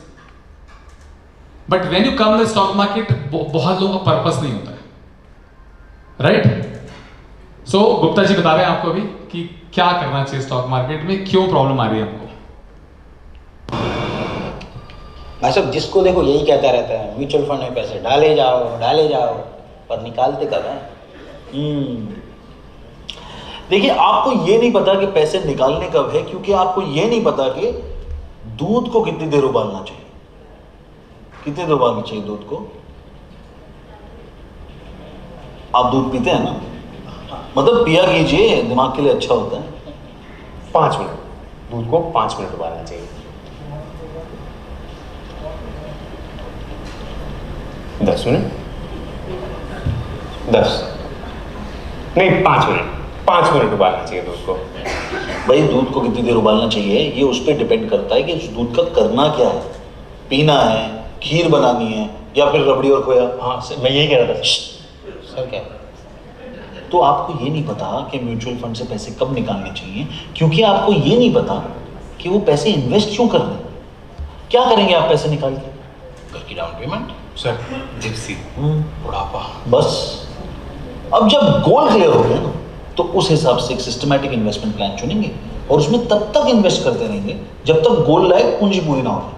But when you come the stock market, बहुत लोगों का purpose नहीं होता है, right? सो गुप्ता जी बता रहे हैं आपको अभी कि क्या करना चाहिए स्टॉक मार्केट में, क्यों प्रॉब्लम आ रही है हमको। भाई साहब, जिसको देखो यही कहता रहता है म्यूचुअल फंड में पैसे डाले जाओ, पर निकालते कब हैं? देखिए, आपको ये नहीं पता कि पैसे निकालने कब है, क्योंकि आपको ये नहीं पता कि दूध को कितनी देर उबालना चाहिए। कितने देर उबालनी चाहिए दूध को? आप दूध पीते हैं ना, मतलब पिया कीजिए, दिमाग के लिए अच्छा होता है। 5 मिनट, दूध को 5 मिनट उबालना चाहिए। 10 मिनट, 10 नहीं 5 मिनट, 5 मिनट उबालना चाहिए दूध को। भाई दूध को कितनी देर उबालना चाहिए ये उस पर डिपेंड करता है कि उस दूध का करना क्या है। पीना है, खीर बनानी है, या फिर रबड़ी और खोया। हाँ सर, मैं यही कह रहा था सर। क्या? तो आपको ये नहीं पता कि म्यूचुअल फंड से पैसे कब निकालने चाहिए, क्योंकि आपको ये नहीं पता कि वो पैसे इन्वेस्ट क्यों कर रहे हैं। क्या करेंगे आप पैसे निकाल के? घर की डाउन पेमेंट सर, जिप्सी, बुढ़ापा, बस। अब जब गोल क्लियर हो गया ना, तो उस हिसाब से एक सिस्टमैटिक इन्वेस्टमेंट प्लान चुनेंगे और उसमें तब तक इन्वेस्ट करते रहेंगे जब तक गोल लायक पूंजी पूरी ना हो।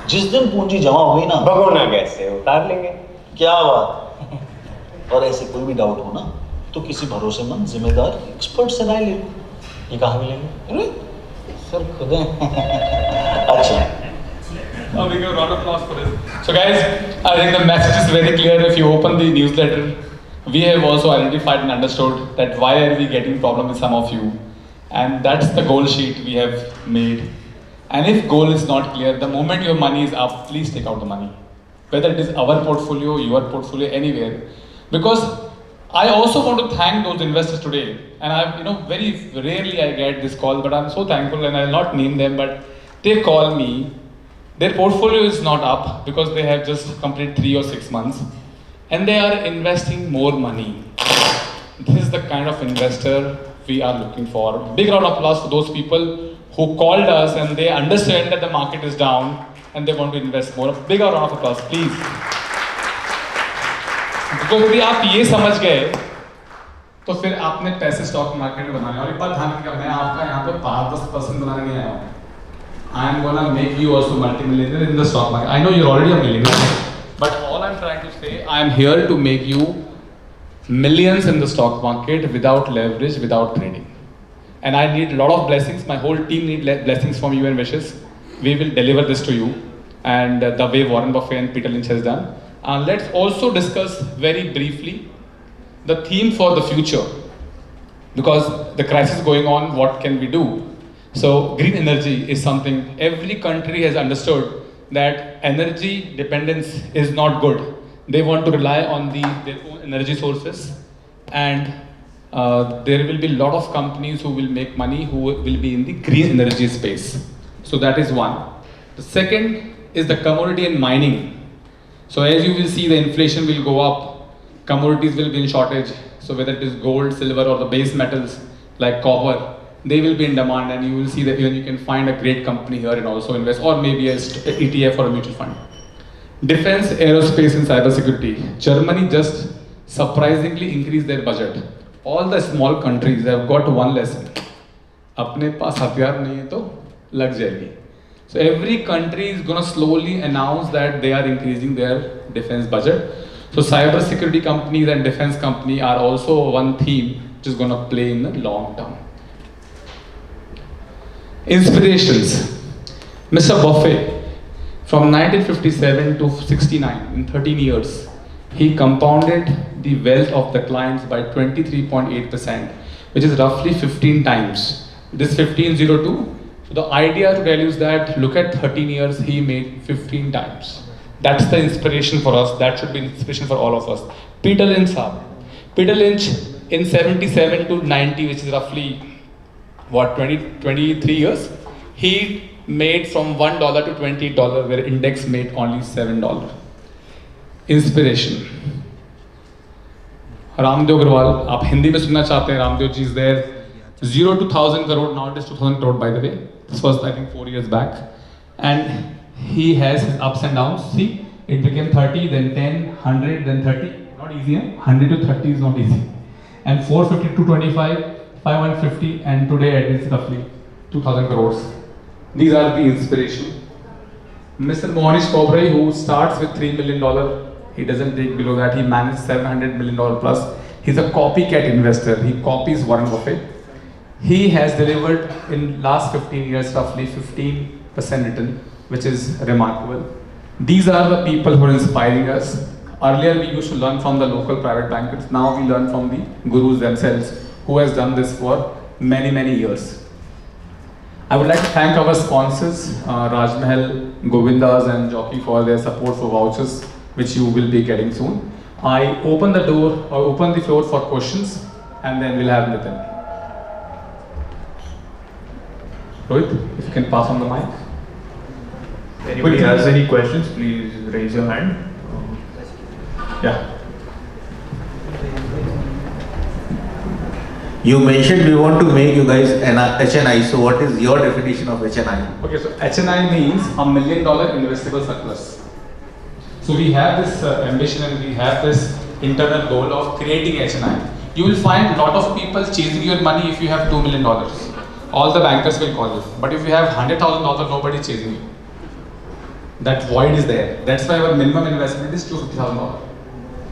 जिस दिन पूंजी जमा हो गई ना, भगोना गैस से उतार लेंगे। क्या बात। और ऐसे कोई भी डाउट हो ना, तो किसी भरोसेमंद जिम्मेदार एक्सपर्ट से राय ले लो। ये कहाँ मिलेंगे? अरे सर खुद हैं। अच्छा। A big round of applause for this. So guys, I think the message is very clear. If you open the newsletter, we have also identified and understood that why are we getting problem with some of you, and that's the goal sheet we have made. And if goal is not clear, the moment your money is up, please take out the money. Whether it is our portfolio, your portfolio, anywhere. Because I also want to thank those investors today. And I've, very rarely I get this call, but I'm so thankful, and I'll not name them, but they call me. Their portfolio is not up because they have just completed 3 or 6 months. And they are investing more money. This is the kind of investor we are looking for. Big round of applause for those people who called us and they understand that the market is down and they want to invest more. A big round of applause, please. Because यदि आप ये समझ गए, तो फिर आपने पैसे stock market में बनाने। और एक बात ध्यान रखिएगा, मैं आपका यहाँ पे 5-10% बनाने नहीं आया हूँ। I am gonna make you also multi-millionaire in the stock market. I know you're already a millionaire, but all I'm trying to say, I am here to make you millions in the stock market without leverage, without trading. And I need a lot of blessings. My whole team need blessings from you and wishes. We will deliver this to you, and the way Warren Buffett and Peter Lynch has done. Let's also discuss very briefly the theme for the future, because the crisis is going on. What can we do? So green energy is something every country has understood that energy dependence is not good. They want to rely on their own energy sources, and there will be a lot of companies who will make money who will be in the green energy space. So that is one. The second is the commodity and mining. So as you will see, the inflation will go up, commodities will be in shortage. So whether it is gold, silver, or the base metals like copper, they will be in demand, and you will see that even you can find a great company here and also invest, or maybe a ETF or a mutual fund. Defense, aerospace and cybersecurity. Germany just surprisingly increased their budget. All the small countries have got one lesson. अपने पास हथियार नहीं है तो लग जाएगी. So every country is going to slowly announce that they are increasing their defense budget. So cybersecurity companies and defense company are also one theme which is going to play in the long term. Inspirations. Mr. Buffett, from 1957 to 69, in 13 years, he compounded the wealth of the clients by 23.8%, which is roughly 15 times. This 1502. So the idea to tell you is that look at 13 years, he made 15 times. That's the inspiration for us. That should be inspiration for all of us. Peter Lynch, sir. Peter Lynch in 77 to 90, which is roughly what 23 years, he made from $1 to $20, where index made only $7. Inspiration. Ramdev Agrawal, आप हिंदी में सुनना चाहते हैं? Ramdev ji is there. 0 to 1,000 crore, now it is 2,000 crore by the way. This was I think 4 years back. And he has his ups and downs. See, it became 30, then 10, 100, then 30. Not easy, huh? 100 to 30 is not easy. And 450 to 25, 550, and today it is roughly 2,000 crores. These are the inspiration. Mr. Mohnish Pabrai, who starts with $3 million, he doesn't take below that. He managed $700 million plus. He's a copycat investor. He copies Warren Buffett. He has delivered in last 15 years roughly 15% return, which is remarkable. These are the people who are inspiring us. Earlier we used to learn from the local private bankers. Now we learn from the gurus themselves, who has done this for many, many years. I would like to thank our sponsors, Raj Mahal, Govindas and Jockey for their support for vouchers, which you will be getting soon. I open the door or open the floor for questions, and then we'll have Nitin. Rohit, if you can pass on the mic. If anybody has any questions, please raise your hand. Yeah. You mentioned we want to make you guys an HNI. So what is your definition of HNI? Okay, so HNI means $1 million investable surplus. So we have this ambition and we have this internal goal of creating HNI. You will find a lot of people chasing your money if you have $2 million. All the bankers will call you. But if you have $100,000, nobody is chasing you. That void is there. That's why our minimum investment is $250,000.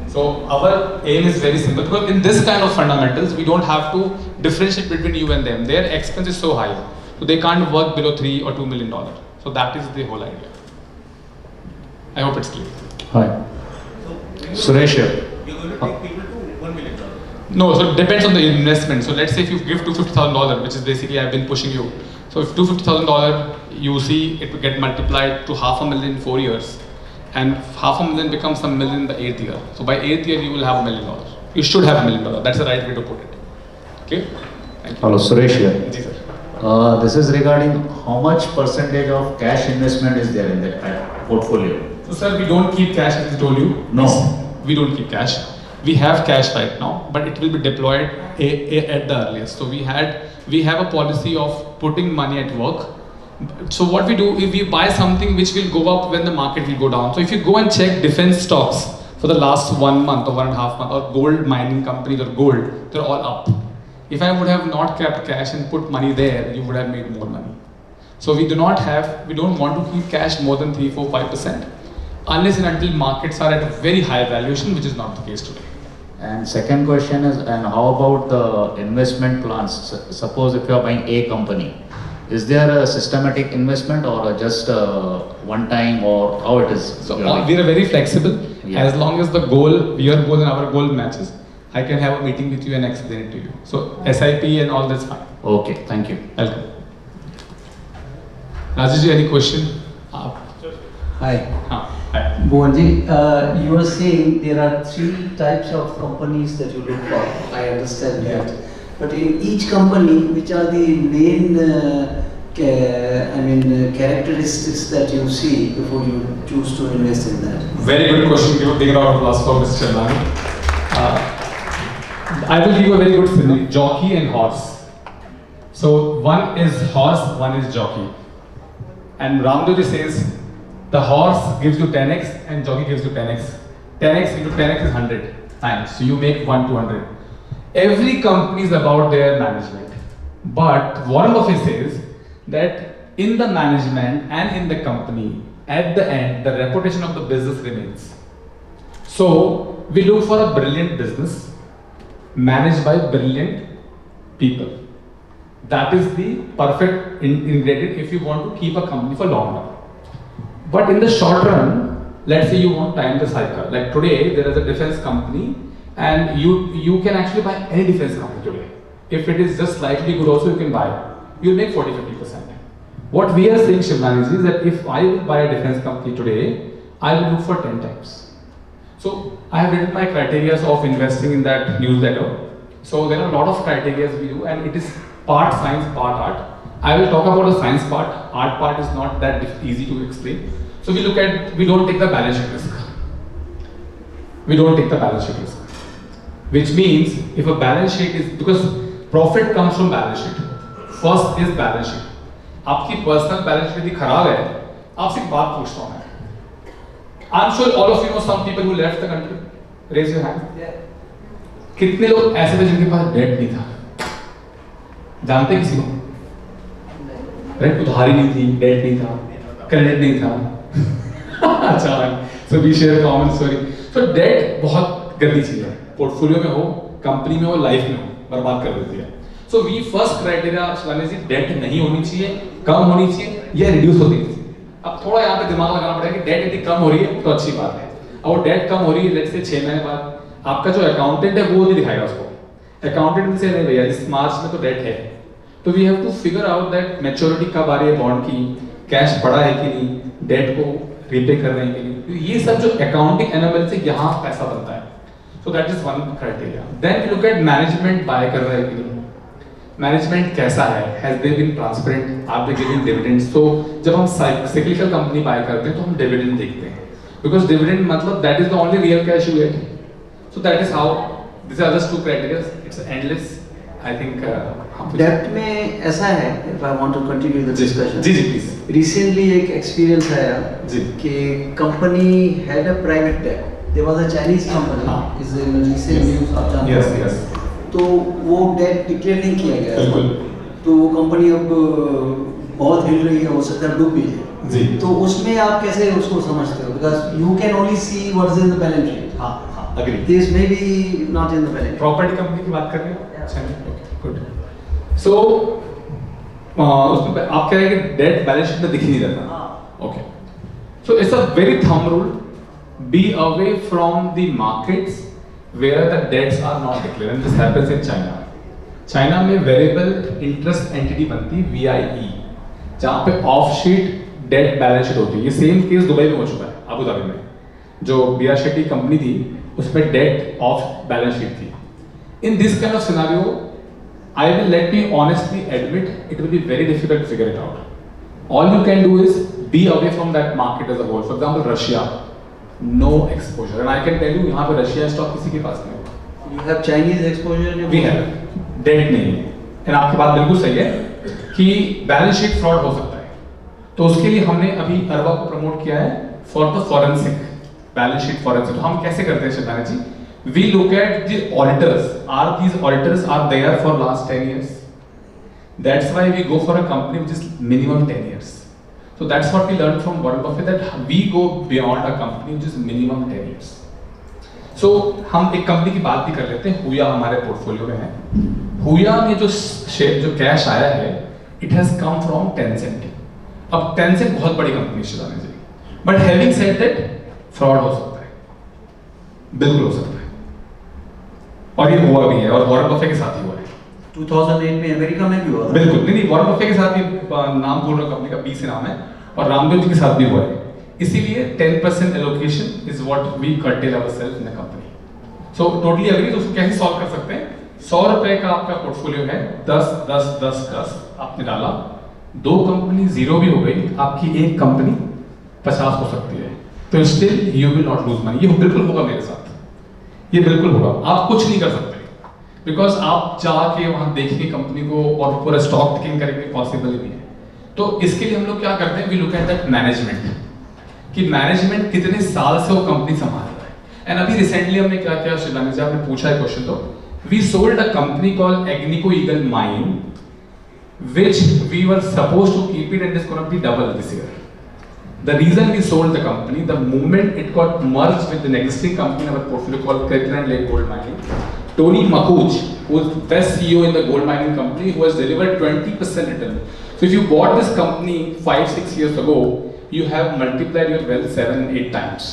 So our aim is very simple, because in this kind of fundamentals, we don't have to differentiate between you and them. Their expense is so high, so they can't work below $3 or $2 million. So that is the whole idea. I hope it's clear. Hi. Suresh here. You're going to take people to $1 million. No, so it depends on the investment. So let's say if you give $250,000, which is basically I've been pushing you. So if $250,000, you see it will get multiplied to $500,000 in 4 years. And $500,000 becomes $1 million in the 8th year. So by 8th year, you will have $1 million. You should have $1 million. That's the right way to put it. Okay? Thank you. Hello, Suresh here. Ji, sir. This is regarding how much percentage of cash investment is there in that portfolio? So sir, we don't keep cash, as I told you. No. We don't keep cash. We have cash right now, but it will be deployed at the earliest. So we have a policy of putting money at work. So what we do is we buy something which will go up when the market will go down. So if you go and check defense stocks for the last 1 month or 1.5 months, or gold mining companies or gold, they're all up. If I would have not kept cash and put money there, you would have made more money. So we don't want to keep cash more than 3, 4, 5%, unless and until markets are at a very high valuation, which is not the case today. And second question is, and how about the investment plans? Suppose if you are buying a company, is there a systematic investment or just one time, or how it is? So we are very flexible. Yeah. As long as the goal, your goal and our goal matches, I can have a meeting with you and explain it to you. So SIP and all that's fine. Okay, thank you. Welcome. Rajesh, any question? Hi. Hi. Bhuvanji, you were saying there are 3 types of companies that you look for. I understand that. But in each company, which are the main characteristics that you see before you choose to invest in that? Very good question. You take it out of last for Mr. Chandani. I will give you a very good simile: jockey and horse. So one is horse, one is jockey. And Ramdev ji says, The horse gives you 10x and jockey gives you 10x. 10x into 10x is 100 times. So you make 1 to 100. Every company is about their management. But Warren Buffett says that in the management and in the company, at the end, the reputation of the business remains. So we look for a brilliant business managed by brilliant people. That is the perfect ingredient if you want to keep a company for long run. But in the short run, let's say you want time the cycle. Like today, there is a defense company, and you can actually buy any defense company today. If it is just slightly good, also you can buy. You'll make 40-50%. What we are saying, Shivnani, is that if I will buy a defense company today, I will look for 10 times. So I have written my criteria of investing in that newsletter. So there are a lot of criteria we do, and it is part science, part art. I will talk about the science part. Art part is not that easy to explain. So we don't take the balance sheet risk. We don't take the balance sheet risk. Which means if a balance sheet is, because profit comes from balance sheet. First is balance sheet. आपकी personal balance sheet यदि खराब है, आपसे एक बात पूछता हूँ मैं। I'm sure all of you know some people who left the country. Raise your hand. कितने लोग ऐसे थे जिनके पास डेट नहीं था? जानते किसी को? राइट, उधारी नहीं थी, डेट नहीं था, क्रेडिट नहीं था। अच्छा, so we share common story. So debt बहुत गंदी चीज है। पोर्टफोलियो में हो, कंपनी में हो, लाइफ में हो, बर्बाद कर देती है। So we first criteria Shivani ji, debt नहीं होनी चाहिए, कम होनी चाहिए या रिड्यूस होनी चाहिए। अब थोड़ा यहाँ पे दिमाग लगाना पड़ेगा कि डेट यदि कम हो रही है तो अच्छी बात है, और डेट कम हो रही है लेट्स से 6 महीने बाद, आपका जो अकाउंटेंट है वो नहीं दिखाएगा उसको। अकाउंटेंट से नहीं भैया इस मार्च में तो डेट है, तो we have to figure out that maturity कब आ रही है बॉन्ड की, कैश पड़ा है कि नहीं, डेट को रीपे कर रहे हैं कि नहीं, तो ये सब जो अकाउंटिंग एनालिसिस से यहाँ पैसा बनता है। So that is one criteria. Then we look at management, buy कर रहा है कि नहीं, मैनेजमेंट कैसा है, has they been transparent, are they giving dividends. तो जब हम साइक्लिकल कंपनी बाय करते हैं तो हम डिविडेंड देखते हैं, बिकॉज डिविडेंड मतलब that is the only real cash you get. So that is how, this are just 2 criteria, it's endless. I think depth में ऐसा है, if I want to continue the discussion, जी please. Recently एक experience आया कि company had a private debt, there was a Chinese company, is in recent news आप जानते हैं। Yes yes. तो वो डेट डिक्लेयर नहीं किया गया, तो वो कंपनी अब बहुत हिल रही है, हो सकता है डूब भी जाए जी। तो उसमें आप कैसे उसको समझते हो, because you can only see what is in the balance sheet. हां agree, this may be not in the balance. Property company की बात कर रहे हो? अच्छा, गुड। सो उसमें आप कह रहे हैं कि डेट बैलेंस शीट में दिख ही नहीं रहता। Okay, so it's a very thumb rule, be away from the markets where the debts are not declared, and this happens in China. China में variable interest entity बनती है VIE, जहाँ पे off sheet debt balance sheet होती है। ये same case Dubai में हो चुका है, अबू धाबी में, जो बीआर शेट्टी कंपनी थी उसमें डेट ऑफ बैलेंस शीट थी। In this kind of scenario, I will let me honestly admit it will be very difficult to figure it out. All you can do is be away from that market as a whole. For example, Russia. No exposure, and I can tell you यहाँ पे Russia stock किसी के पास नहीं होगा। You have Chinese exposure? We have, debt नहीं है। and आपकी बात बिल्कुल सही है कि बैलेंस शीट फ्रॉड हो सकता है, तो उसके लिए हमने अभी अरबा को प्रमोट किया है for the forensic balance sheet forensic. तो हम कैसे करते हैं शिवानी जी, we look at the auditors, are these auditors are there for last 10 years, that's why we go for a company which is minimum 10 years. So that's what we learned from Warren Buffett, that we go beyond a company which is minimum 10 years. So हम एक company की बात भी कर लेते हैं, हुया हमारे पोर्टफोलियो में है। हुया में जो कैश आया है, it has come from Tencent. अब Tencent बहुत बड़ी कंपनी है शिवानी जी, but having said that, fraud हो सकता है, बिल्कुल हो सकता है, और ये हुआ भी है, और वॉरेन बफेट के साथ ही हुआ है। 2008 में अमेरिका में भी हुआ था। बिल्कुल, नहीं वॉरेन बफेट के साथ भी, नाम बोल रहा हूं कंपनी का, बी से नाम है, और रामदेव जी के साथ भी हुआ है। इसीलिए 10% allocation is what we curtail ourself in the company. So totally agree. तो उसको कैसे सॉल्व कर सकते हैं? 100 रुपए का आपका पोर्टफोलियो है, 10 10 10 10 आपने डाला, 2 कंपनी जीरो भी हो गई, आपकी एक कंपनी 50 हो सकती है, तो still you will not lose money. ये बिल्कुल होगा मेरे साथ, ये बिल्कुल होगा। आप कुछ नहीं कर सकते, बिकॉज आप जाके वहां देखेंगे कंपनी को और पूरा स्टॉक टेकिंग करेंगे, पॉसिबल ही नहीं है। तो इसके लिए हम लोग क्या करते हैं, we look at that management. कि मैनेजमेंट कितने साल से वो कंपनी संभाल रहा है। एंड अभी रिसेंटली हमने क्या किया, शिलानी जी आपने पूछा है क्वेश्चन, तो we sold a company called Agnico Eagle mine which we were supposed to keep it and it's going to be double this year. The reason we sold the company, the moment it got merged with an existing company in our portfolio called Kirkland Lake Gold Mining, Tony Makuch, who is the best CEO in the gold mining company, who has delivered 20% return. So if you bought this company 5-6 years ago, you have multiplied your wealth 7-8 times.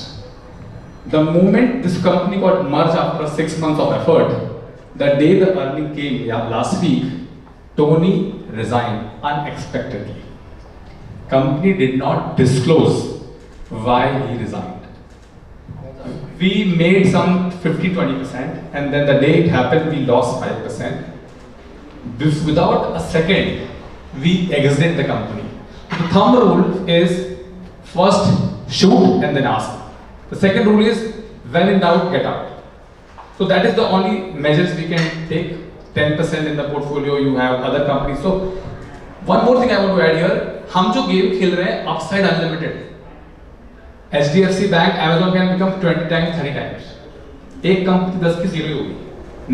The moment this company got merged after 6 months of effort, the day the earning came last week, Tony resigned unexpectedly. Company did not disclose why he resigned. We made some 50-20%, and then the day it happened, we lost 5%. Without a second, we exited the company. The thumb rule is first shoot and then ask. The second rule is when in doubt, get out. So that is the only measures we can take. 10% in the portfolio, you have other companies. So one more thing I want to add here, हम जो game खेल रहे हैं upside unlimited. HDFC Bank, Amazon can become 20 times, 30 times. एक company 10 की 0 ही होगी,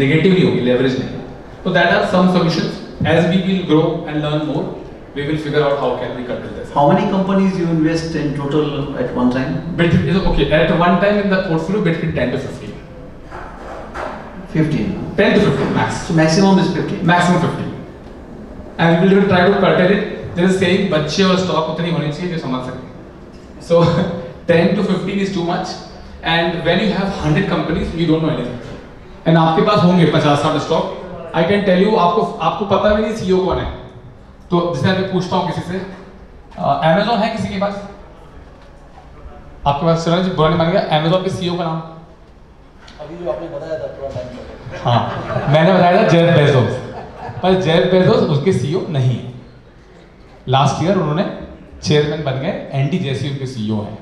negative ही होगी, leverage नहीं. So that are some solutions. As we will grow and learn more, we will figure out how can we control this. How many companies you invest in total at one time? Okay, at one time in the portfolio between 10 to 15. 15. 10 to 15 max. So maximum is 15. Maximum 15. And we will try to curtail it. There is saying बच्चे और stock उतनी होनी चाहिए जो समझ सके. So 10 to 15 is too much. And when you have 100 companies, you don't know anything. And आपके पास होंगे 50-60 stock. I can tell you आपको पता भी नहीं CEO कौन है. तो जैसे मैं पूछता हूँ किसी से, Amazon है किसी के पास? आपके पास चलो जी बुरा नहीं मानेगा, Amazon के CEO का नाम? अभी जो आपने बताया था थोड़ा टाइम पहले। हाँ, मैंने बताया था जेफ बेजोस, पर जेफ बेजोस उसके सीईओ नहीं है। लास्ट ईयर उन्होंने चेयरमैन बन गए, एंडी जेसी उनके सीईओ हैं।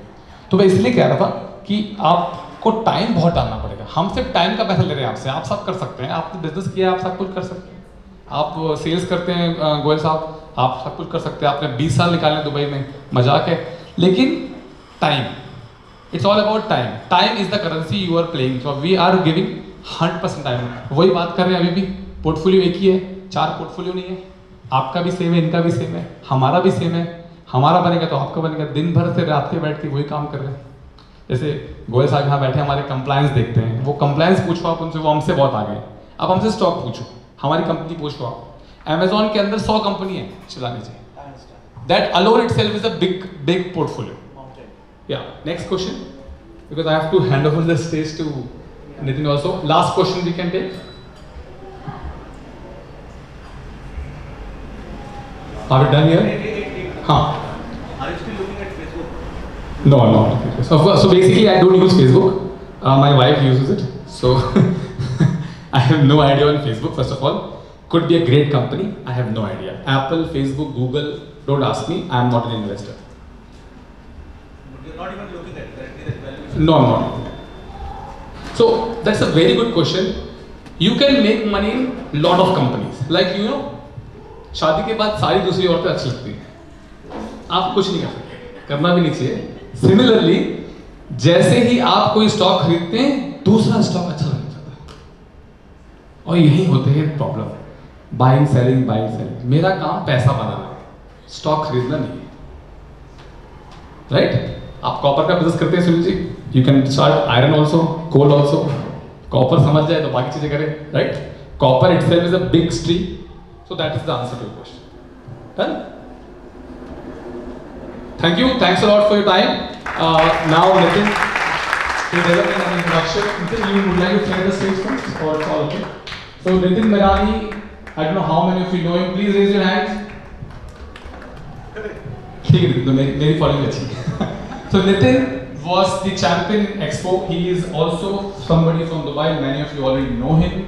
तो मैं इसलिए कह रहा था कि आपको टाइम बहुत डालना पड़ेगा। हम सिर्फ टाइम का पैसा ले रहे हैं आपसे, आप सब कर सकते हैं, आपने बिजनेस किया, आप सब कुछ कर सकते हैं। आप सेल्स करते हैं गोयल साहब, आप सब कुछ कर सकते हैं। आपने 20 साल निकाले दुबई में, मजाक है, लेकिन time, It's all about time. Time is the currency you are playing. So we are giving 100% time. वही बात कर रहे हैं अभी भी, पोर्टफोलियो एक ही है, 4 पोर्टफोलियो नहीं है। आपका भी सेम है, इनका भी सेम है, हमारा भी सेम है। हमारा बनेगा तो आपका बनेगा। दिन भर से रात के बैठ के वही काम कर रहे हैं। जैसे गोयल साहब यहाँ बैठे हमारे कंप्लायंस देखते हैं, वो कंप्लायंस पूछो आप उनसे, वो हमसे बहुत आगे हैं। अब हमसे स्टॉक पूछो, हमारी कंपनी पूछो आप। अमेजोन के अंदर 100 कंपनी है, चलाने चाहिए। That alone itself is a big portfolio. Yeah, next question, because I have to hand over the stage to Nitin also. Last question we can take. Are we done here? Huh. Are you still looking at Facebook? No. So basically I don't use Facebook. My wife uses it. So I have no idea on Facebook, first of all. Could be a great company, I have no idea. Apple, Facebook, Google, don't ask me, I am not an investor. Not even looking at currently that valuation? No, I'm not. So that's a very good question. You can make money in lot of companies. Like you know, शादी के बाद सारी दूसरी औरतें अच्छी लगती हैं। आप कुछ नहीं कर सकते, करना भी नहीं चाहिए। Similarly, जैसे ही आप कोई स्टॉक खरीदते हैं, दूसरा स्टॉक अच्छा लग जाता है। और यही होते हैं प्रॉब्लम, बाइंग सेलिंग। मेरा काम पैसा बनाना है, स्टॉक खरीदना नहीं है, राइट? आप कॉपर का बिजनेस करते हैं Sunil ji, you can start iron also, coal also. Copper समझ जाए तो बाकी चीजें करें, right? Copper itself is a big stream, so that is the answer to your question. Done? Thank you, thanks a lot for your time. Now Nitin will develop an introduction. Nitin, you would like to share the stage first, or it's all okay? So Nitin Merani, I don't know how many of you know him. Please raise your hands. ठीक है, तो मेरी following अच्छी है। So Nitin was the champion in Expo. He is also somebody from Dubai. Many of you already know him.